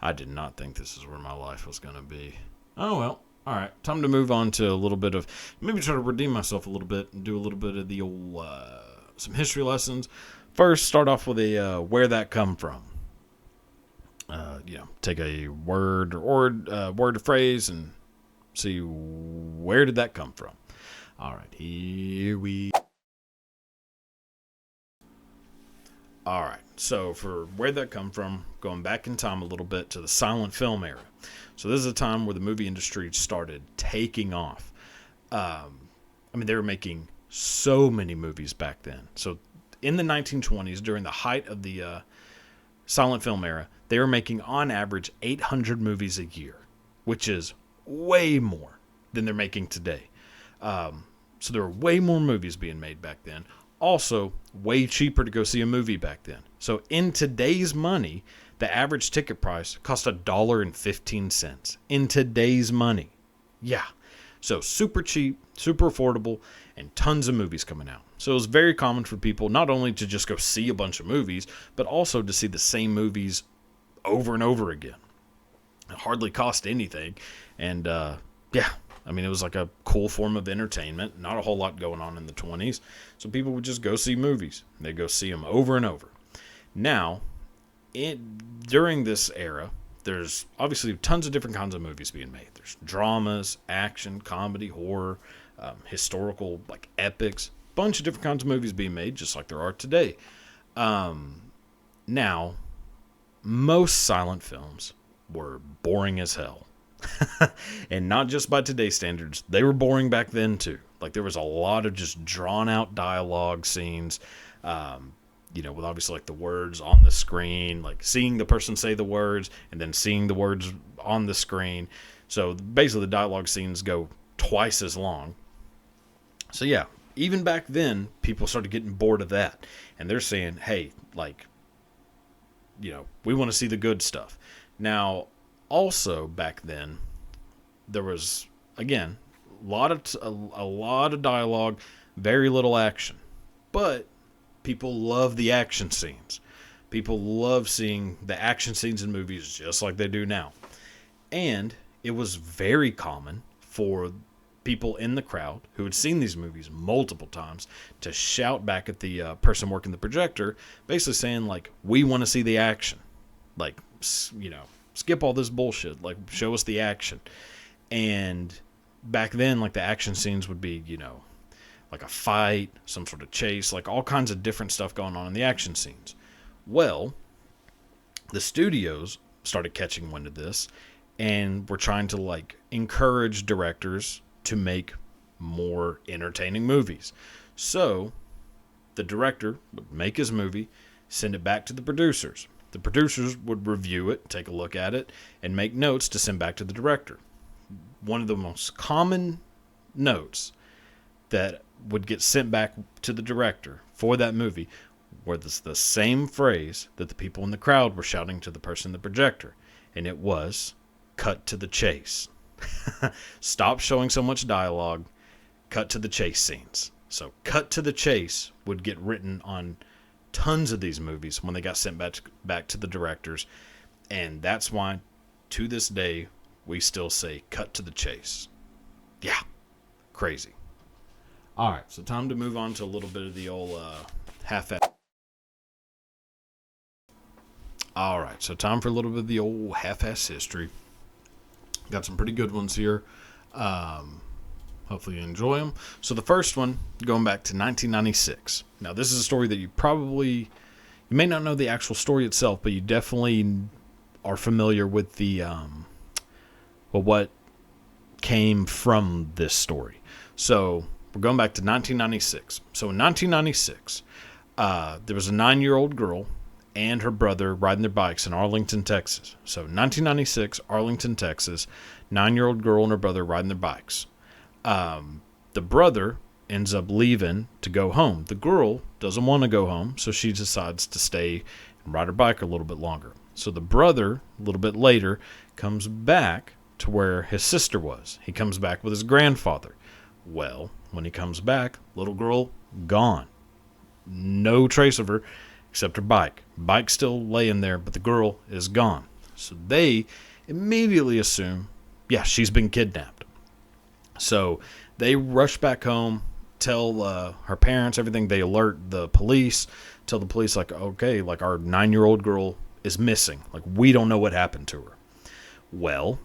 I did not think this is where my life was going to be. Oh, well. All right. Time to move on to a little bit of, maybe try to redeem myself a little bit and do a little bit of the old, some history lessons. First, start off with a where that come from. Take a word or word or phrase and see where did that come from. All right. Here we All right, so for where that come from, going back in time a little bit to the silent film era. So this is a time where the movie industry started taking off. They were making so many movies back then. So in the 1920s, during the height of the silent film era, they were making on average 800 movies a year, which is way more than they're making today. So there were way more movies being made back then. Also, way cheaper to go see a movie back then. So in today's money, the average ticket price cost $1.15. In today's money. Yeah. So super cheap, super affordable, and tons of movies coming out. So it was very common for people not only to just go see a bunch of movies, but also to see the same movies over and over again. It hardly cost anything. And it was like a cool form of entertainment. Not a whole lot going on in the 20s. So people would just go see movies. They'd go see them over and over. Now, during this era, there's obviously tons of different kinds of movies being made. There's dramas, action, comedy, horror, historical, like epics. Bunch of different kinds of movies being made, just like there are today. Now, most silent films were boring as hell. And not just by today's standards, they were boring back then too. Like there was a lot of just drawn out dialogue scenes, with obviously like the words on the screen, like seeing the person say the words and then seeing the words on the screen. So basically the dialogue scenes go twice as long. So yeah, even back then people started getting bored of that, and they're saying, hey, we want to see the good stuff. Now, also back then, there was, again, a lot of dialogue, very little action. But people love the action scenes. People love seeing the action scenes in movies just like they do now. And it was very common for people in the crowd who had seen these movies multiple times to shout back at the person working the projector, basically saying, like, we want to see the action. Like, skip all this bullshit. Like, show us the action. And back then, like, the action scenes would be, like a fight, some sort of chase, like all kinds of different stuff going on in the action scenes. Well, the studios started catching wind of this and were trying to, like, encourage directors to make more entertaining movies. So the director would make his movie, send it back to the producers. The producers would review it, take a look at it, and make notes to send back to the director. One of the most common notes that would get sent back to the director for that movie was the same phrase that the people in the crowd were shouting to the person in the projector. And it was, cut to the chase. Stop showing so much dialogue. Cut to the chase scenes. So cut to the chase would get written on tons of these movies when they got sent back to the directors. And that's why, to this day, we still say cut to the chase. Yeah. Crazy. All right. So time to move on to a little bit of the old half-ass. All right. So time for a little bit of the old half-ass history. Got some pretty good ones here. Hopefully you enjoy them. So the first one, going back to 1996. Now, this is a story that you may not know the actual story itself, but you definitely are familiar with what came from this story. So we're going back to 1996. So in 1996, there was a 9-year-old girl and her brother riding their bikes in Arlington, Texas. So 1996, Arlington, Texas, 9-year-old girl and her brother riding their bikes. The brother ends up leaving to go home. The girl doesn't want to go home, so she decides to stay and ride her bike a little bit longer. So the brother, a little bit later, comes back to where his sister was. He comes back with his grandfather. Well, when he comes back, little girl gone. No trace of her except her bike. Bike's still laying there, but the girl is gone. So they immediately assume, yeah, she's been kidnapped. So they rush back home, tell her parents everything. They alert the police, tell the police, like, okay, like, our 9-year-old girl is missing. Like, we don't know what happened to her. Well,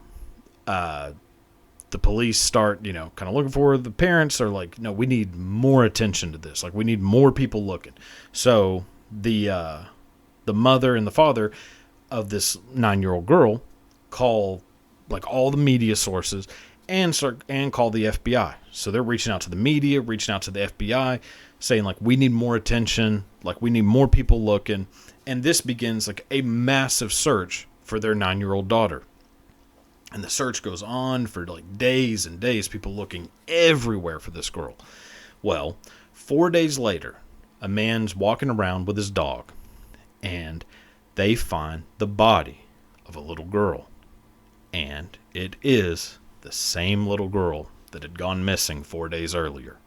the police start, kind of looking for her. The parents are like, no, we need more attention to this. Like, we need more people looking. So the mother and the father of this 9-year-old girl call, like, all the media sources and call the FBI. So they're reaching out to the media, reaching out to the FBI, saying, like, we need more attention, like, we need more people looking. And this begins, like, a massive search for their 9-year-old daughter. And the search goes on for, like, days and days, people looking everywhere for this girl. Well, 4 days later, a man's walking around with his dog, and they find the body of a little girl. And it is the same little girl that had gone missing 4 days earlier.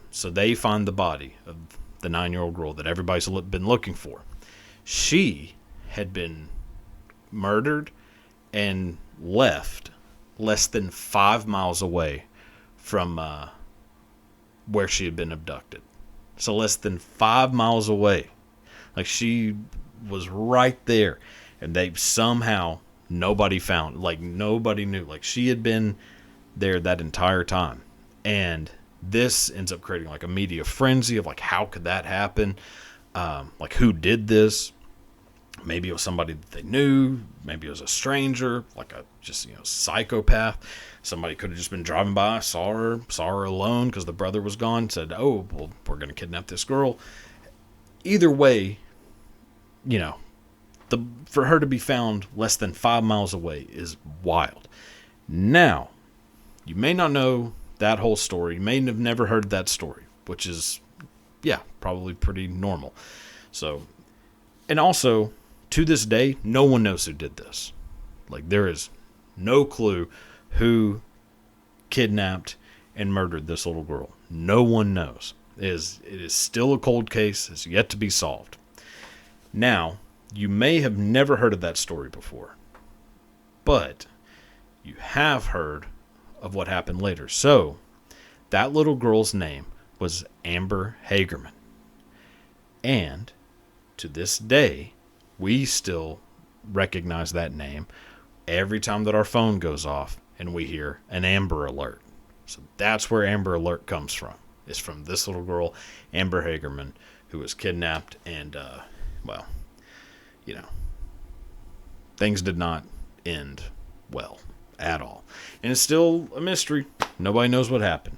So they find the body of the 9-year-old girl that everybody's been looking for. She had been murdered and left less than 5 miles away from where she had been abducted. So less than 5 miles away. Like, she was right there. And they somehow, nobody found, like, nobody knew. Like, she had been there that entire time. And this ends up creating, like, a media frenzy of, like, how could that happen? Like, who did this? Maybe it was somebody that they knew. Maybe it was a stranger, like a just, psychopath. Somebody could have just been driving by, saw her alone because the brother was gone, said, oh, well, we're going to kidnap this girl. Either way, for her to be found less than 5 miles away is wild. Now, you may not know that whole story. You may have never heard that story, which is, probably pretty normal. So, and also, to this day, no one knows who did this. Like, there is no clue who kidnapped and murdered this little girl. No one knows. It is still a cold case. It's yet to be solved. Now, you may have never heard of that story before, but you have heard of what happened later. So, that little girl's name was Amber Hagerman. And to this day, we still recognize that name every time that our phone goes off and we hear an Amber Alert. So that's where Amber Alert comes from. It's from this little girl, Amber Hagerman, who was kidnapped, and, well, you know, things did not end well at all. And it's still a mystery. Nobody knows what happened.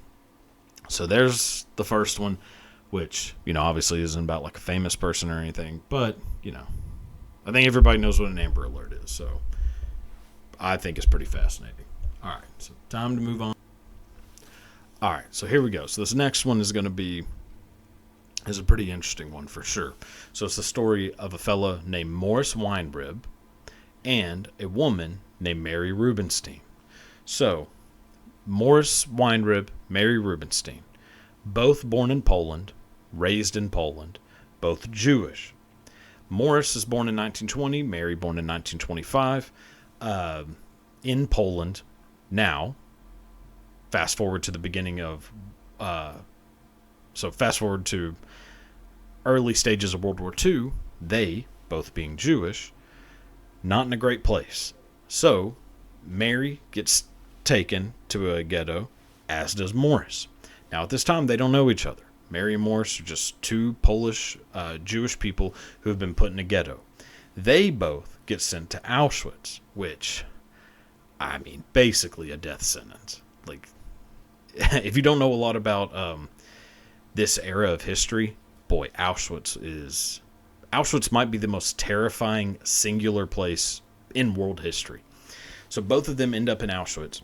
So there's the first one, which, you know, obviously isn't about like a famous person or anything, but, you know, I think everybody knows what an Amber Alert is, so I think it's pretty fascinating. All right, so time to move on. All right, so here we go. So this next one is going to be a pretty interesting one for sure. So it's the story of a fella named Morris Weinrib and a woman named Mary Rubenstein. So Morris Weinrib, Mary Rubenstein, both born in Poland, raised in Poland, both Jewish. Morris is born in 1920, Mary born in 1925, in Poland. Now, fast forward to the beginning of, fast forward to early stages of World War II, they, both being Jewish, not in a great place. So, Mary gets taken to a ghetto, as does Morris. Now, at this time, they don't know each other. Mary and Morris are just two Polish Jewish people who have been put in a ghetto. They both get sent to Auschwitz, which, I mean, basically a death sentence. Like, if you don't know a lot about this era of history, boy, Auschwitz might be the most terrifying singular place in world history. So both of them end up in Auschwitz.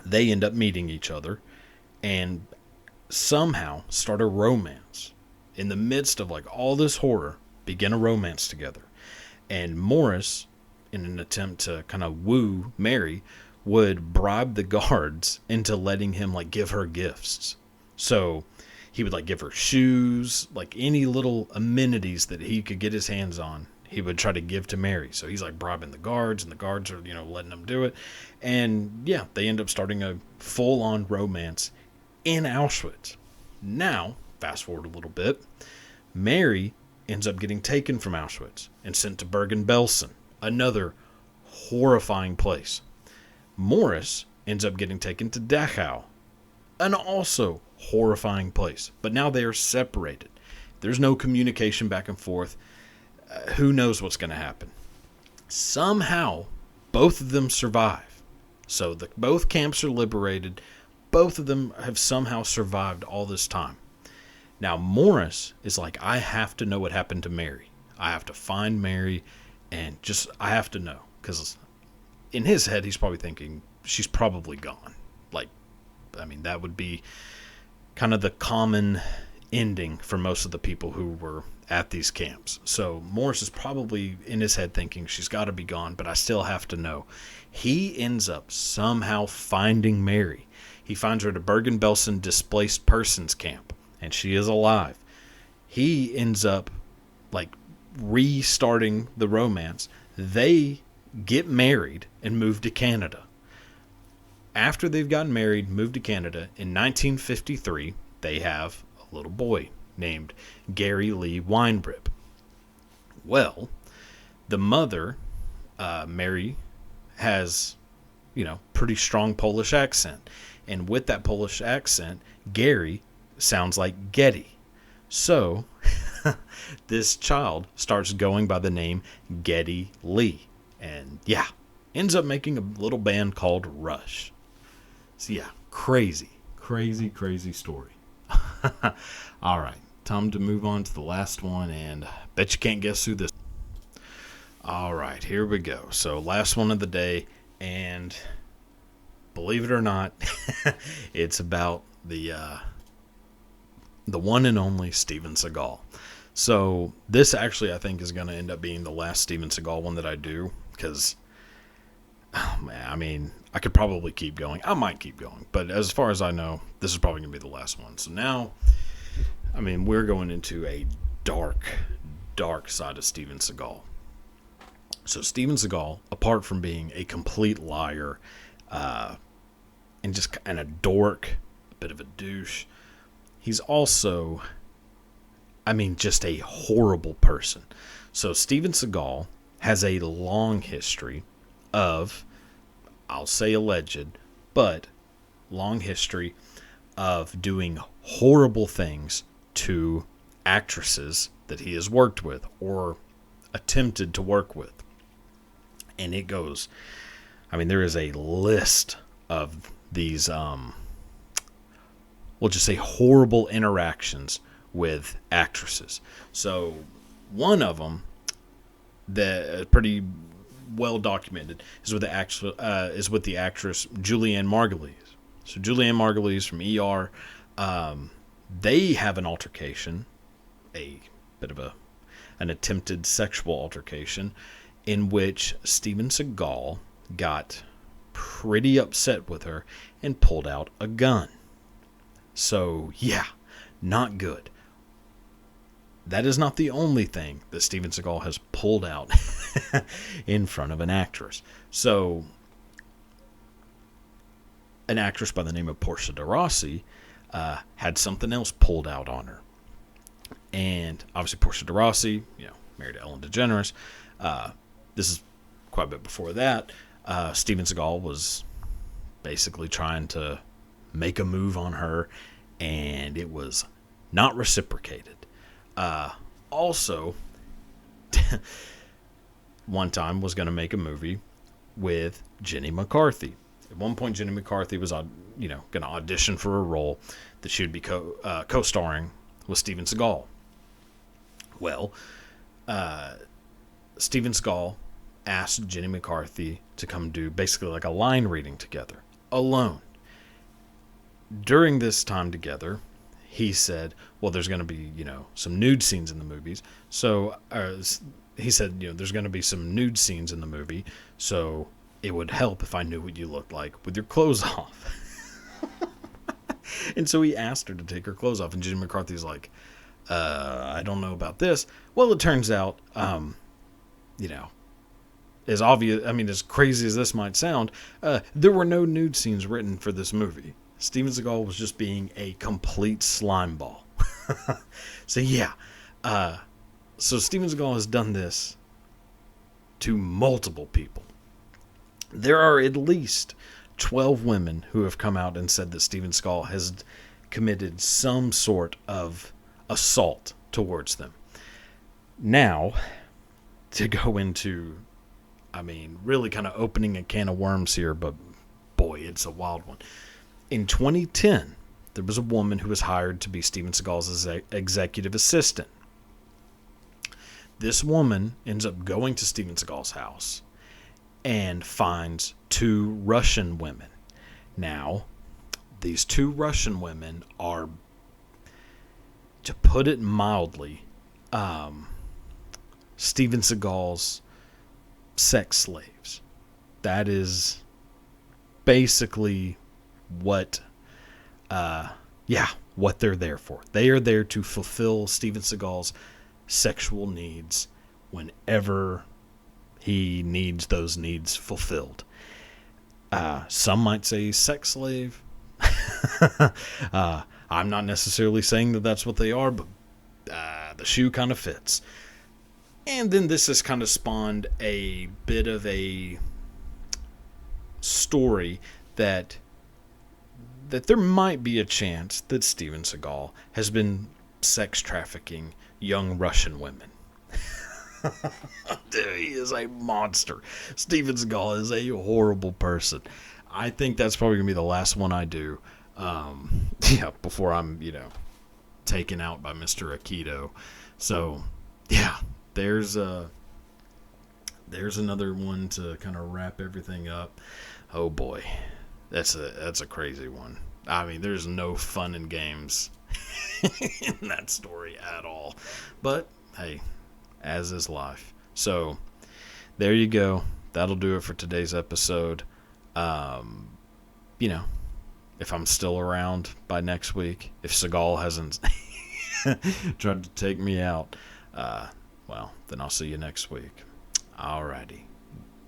They end up meeting each other and somehow start a romance. In the midst of like all this horror, begin a romance together. And Morris, in an attempt to kind of woo Mary, would bribe the guards into letting him like give her gifts. So he would like give her shoes, like any little amenities that he could get his hands on, he would try to give to Mary. So he's like bribing the guards, and the guards are, you know, letting him do it. And yeah, they end up starting a full-on romance in Auschwitz. Now, fast forward a little bit, Mary ends up getting taken from Auschwitz and sent to Bergen-Belsen, another horrifying place. Morris ends up getting taken to Dachau, an also horrifying place. But now they are separated. There's no communication back and forth. Who knows what's going to happen? Somehow, both of them survive. So both camps are liberated. Both of them have somehow survived all this time. Now, Morris is like, I have to know what happened to Mary. I have to find Mary, and I have to know. Because in his head, he's probably thinking, she's probably gone. Like, I mean, that would be kind of the common ending for most of the people who were at these camps. So Morris is probably in his head thinking, she's got to be gone, but I still have to know. He ends up somehow finding Mary. He finds her at a Bergen-Belsen displaced persons camp, and she is alive. He ends up like restarting the romance. They get married and move to Canada. After they've gotten married, moved to Canada, in 1953, they have a little boy named Gary Lee Weinrib. Well, the mother, Mary, has, you know, pretty strong Polish accent. And with that Polish accent, Gary sounds like Getty. So, this child starts going by the name Geddy Lee. And yeah, ends up making a little band called Rush. So yeah, crazy story. All right, time to move on to the last one, and bet you can't guess who this. All right, here we go. So last one of the day, and believe it or not, it's about the one and only Steven Seagal. So this actually, I think, is going to end up being the last Steven Seagal one that I do, because, oh man, I mean, I could probably keep going. I might keep going, but as far as I know, this is probably going to be the last one. So now, I mean, we're going into a dark side of Steven Seagal. So Steven Seagal, apart from being a complete liar, and a dork, a bit of a douche, he's also, I mean, just a horrible person. So Steven Seagal has a long history of I'll say alleged, but long history of doing horrible things to actresses that he has worked with or attempted to work with. And it goes, there is a list of these, we'll just say horrible interactions with actresses. So one of them that pretty well documented is with the actress Julianne Margulies. So Julianne Margulies from ER, they have an altercation, a bit of an attempted sexual altercation, in which Steven Seagal got pretty upset with her and pulled out a gun. So yeah, not good. That is not the only thing that Steven Seagal has pulled out in front of an actress. So, an actress by the name of Portia de Rossi had something else pulled out on her. And obviously Portia de Rossi, married to Ellen DeGeneres. This is quite a bit before that. Steven Seagal was basically trying to make a move on her, and it was not reciprocated. Also, one time was going to make a movie with Jenny McCarthy. At one point, Jenny McCarthy was, going to audition for a role that she would be co-starring with Steven Seagal. Well, Steven Seagal asked Jenny McCarthy to come do basically like a line reading together, alone. During this time together, he said, well, there's going to be, some nude scenes in the movies. So he said, there's going to be some nude scenes in the movie. So it would help if I knew what you looked like with your clothes off. And so he asked her to take her clothes off. And Jenny McCarthy's like, I don't know about this. Well, it turns out, as obvious, as crazy as this might sound, there were no nude scenes written for this movie. Steven Seagal was just being a complete slimeball. So yeah, so Steven Seagal has done this to multiple people. There are at least 12 women who have come out and said that Steven Seagal has committed some sort of assault towards them. Now, to go into, really kind of opening a can of worms here, but boy, it's a wild one. In 2010, there was a woman who was hired to be Steven Seagal's executive assistant. This woman ends up going to Steven Seagal's house and finds 2 Russian women. Now, these 2 Russian women are, to put it mildly, Steven Seagal's sex slaves. That is basically what they're there for. They are there to fulfill Steven Seagal's sexual needs whenever he needs those needs fulfilled. Some might say sex slave. I'm not necessarily saying that that's what they are, but the shoe kind of fits. And then this has kind of spawned a bit of a story that there might be a chance that Steven Seagal has been sex trafficking young Russian women. Dude, he is a monster. Steven Seagal is a horrible person. I think that's probably going to be the last one I do. Before I'm, taken out by Mr. Aikido. So, yeah, there's another one to kind of wrap everything up. Oh boy. That's a crazy one. There's no fun and games in that story at all. But, hey, as is life. So, there you go. That'll do it for today's episode. If I'm still around by next week, if Seagal hasn't tried to take me out, then I'll see you next week. Alrighty.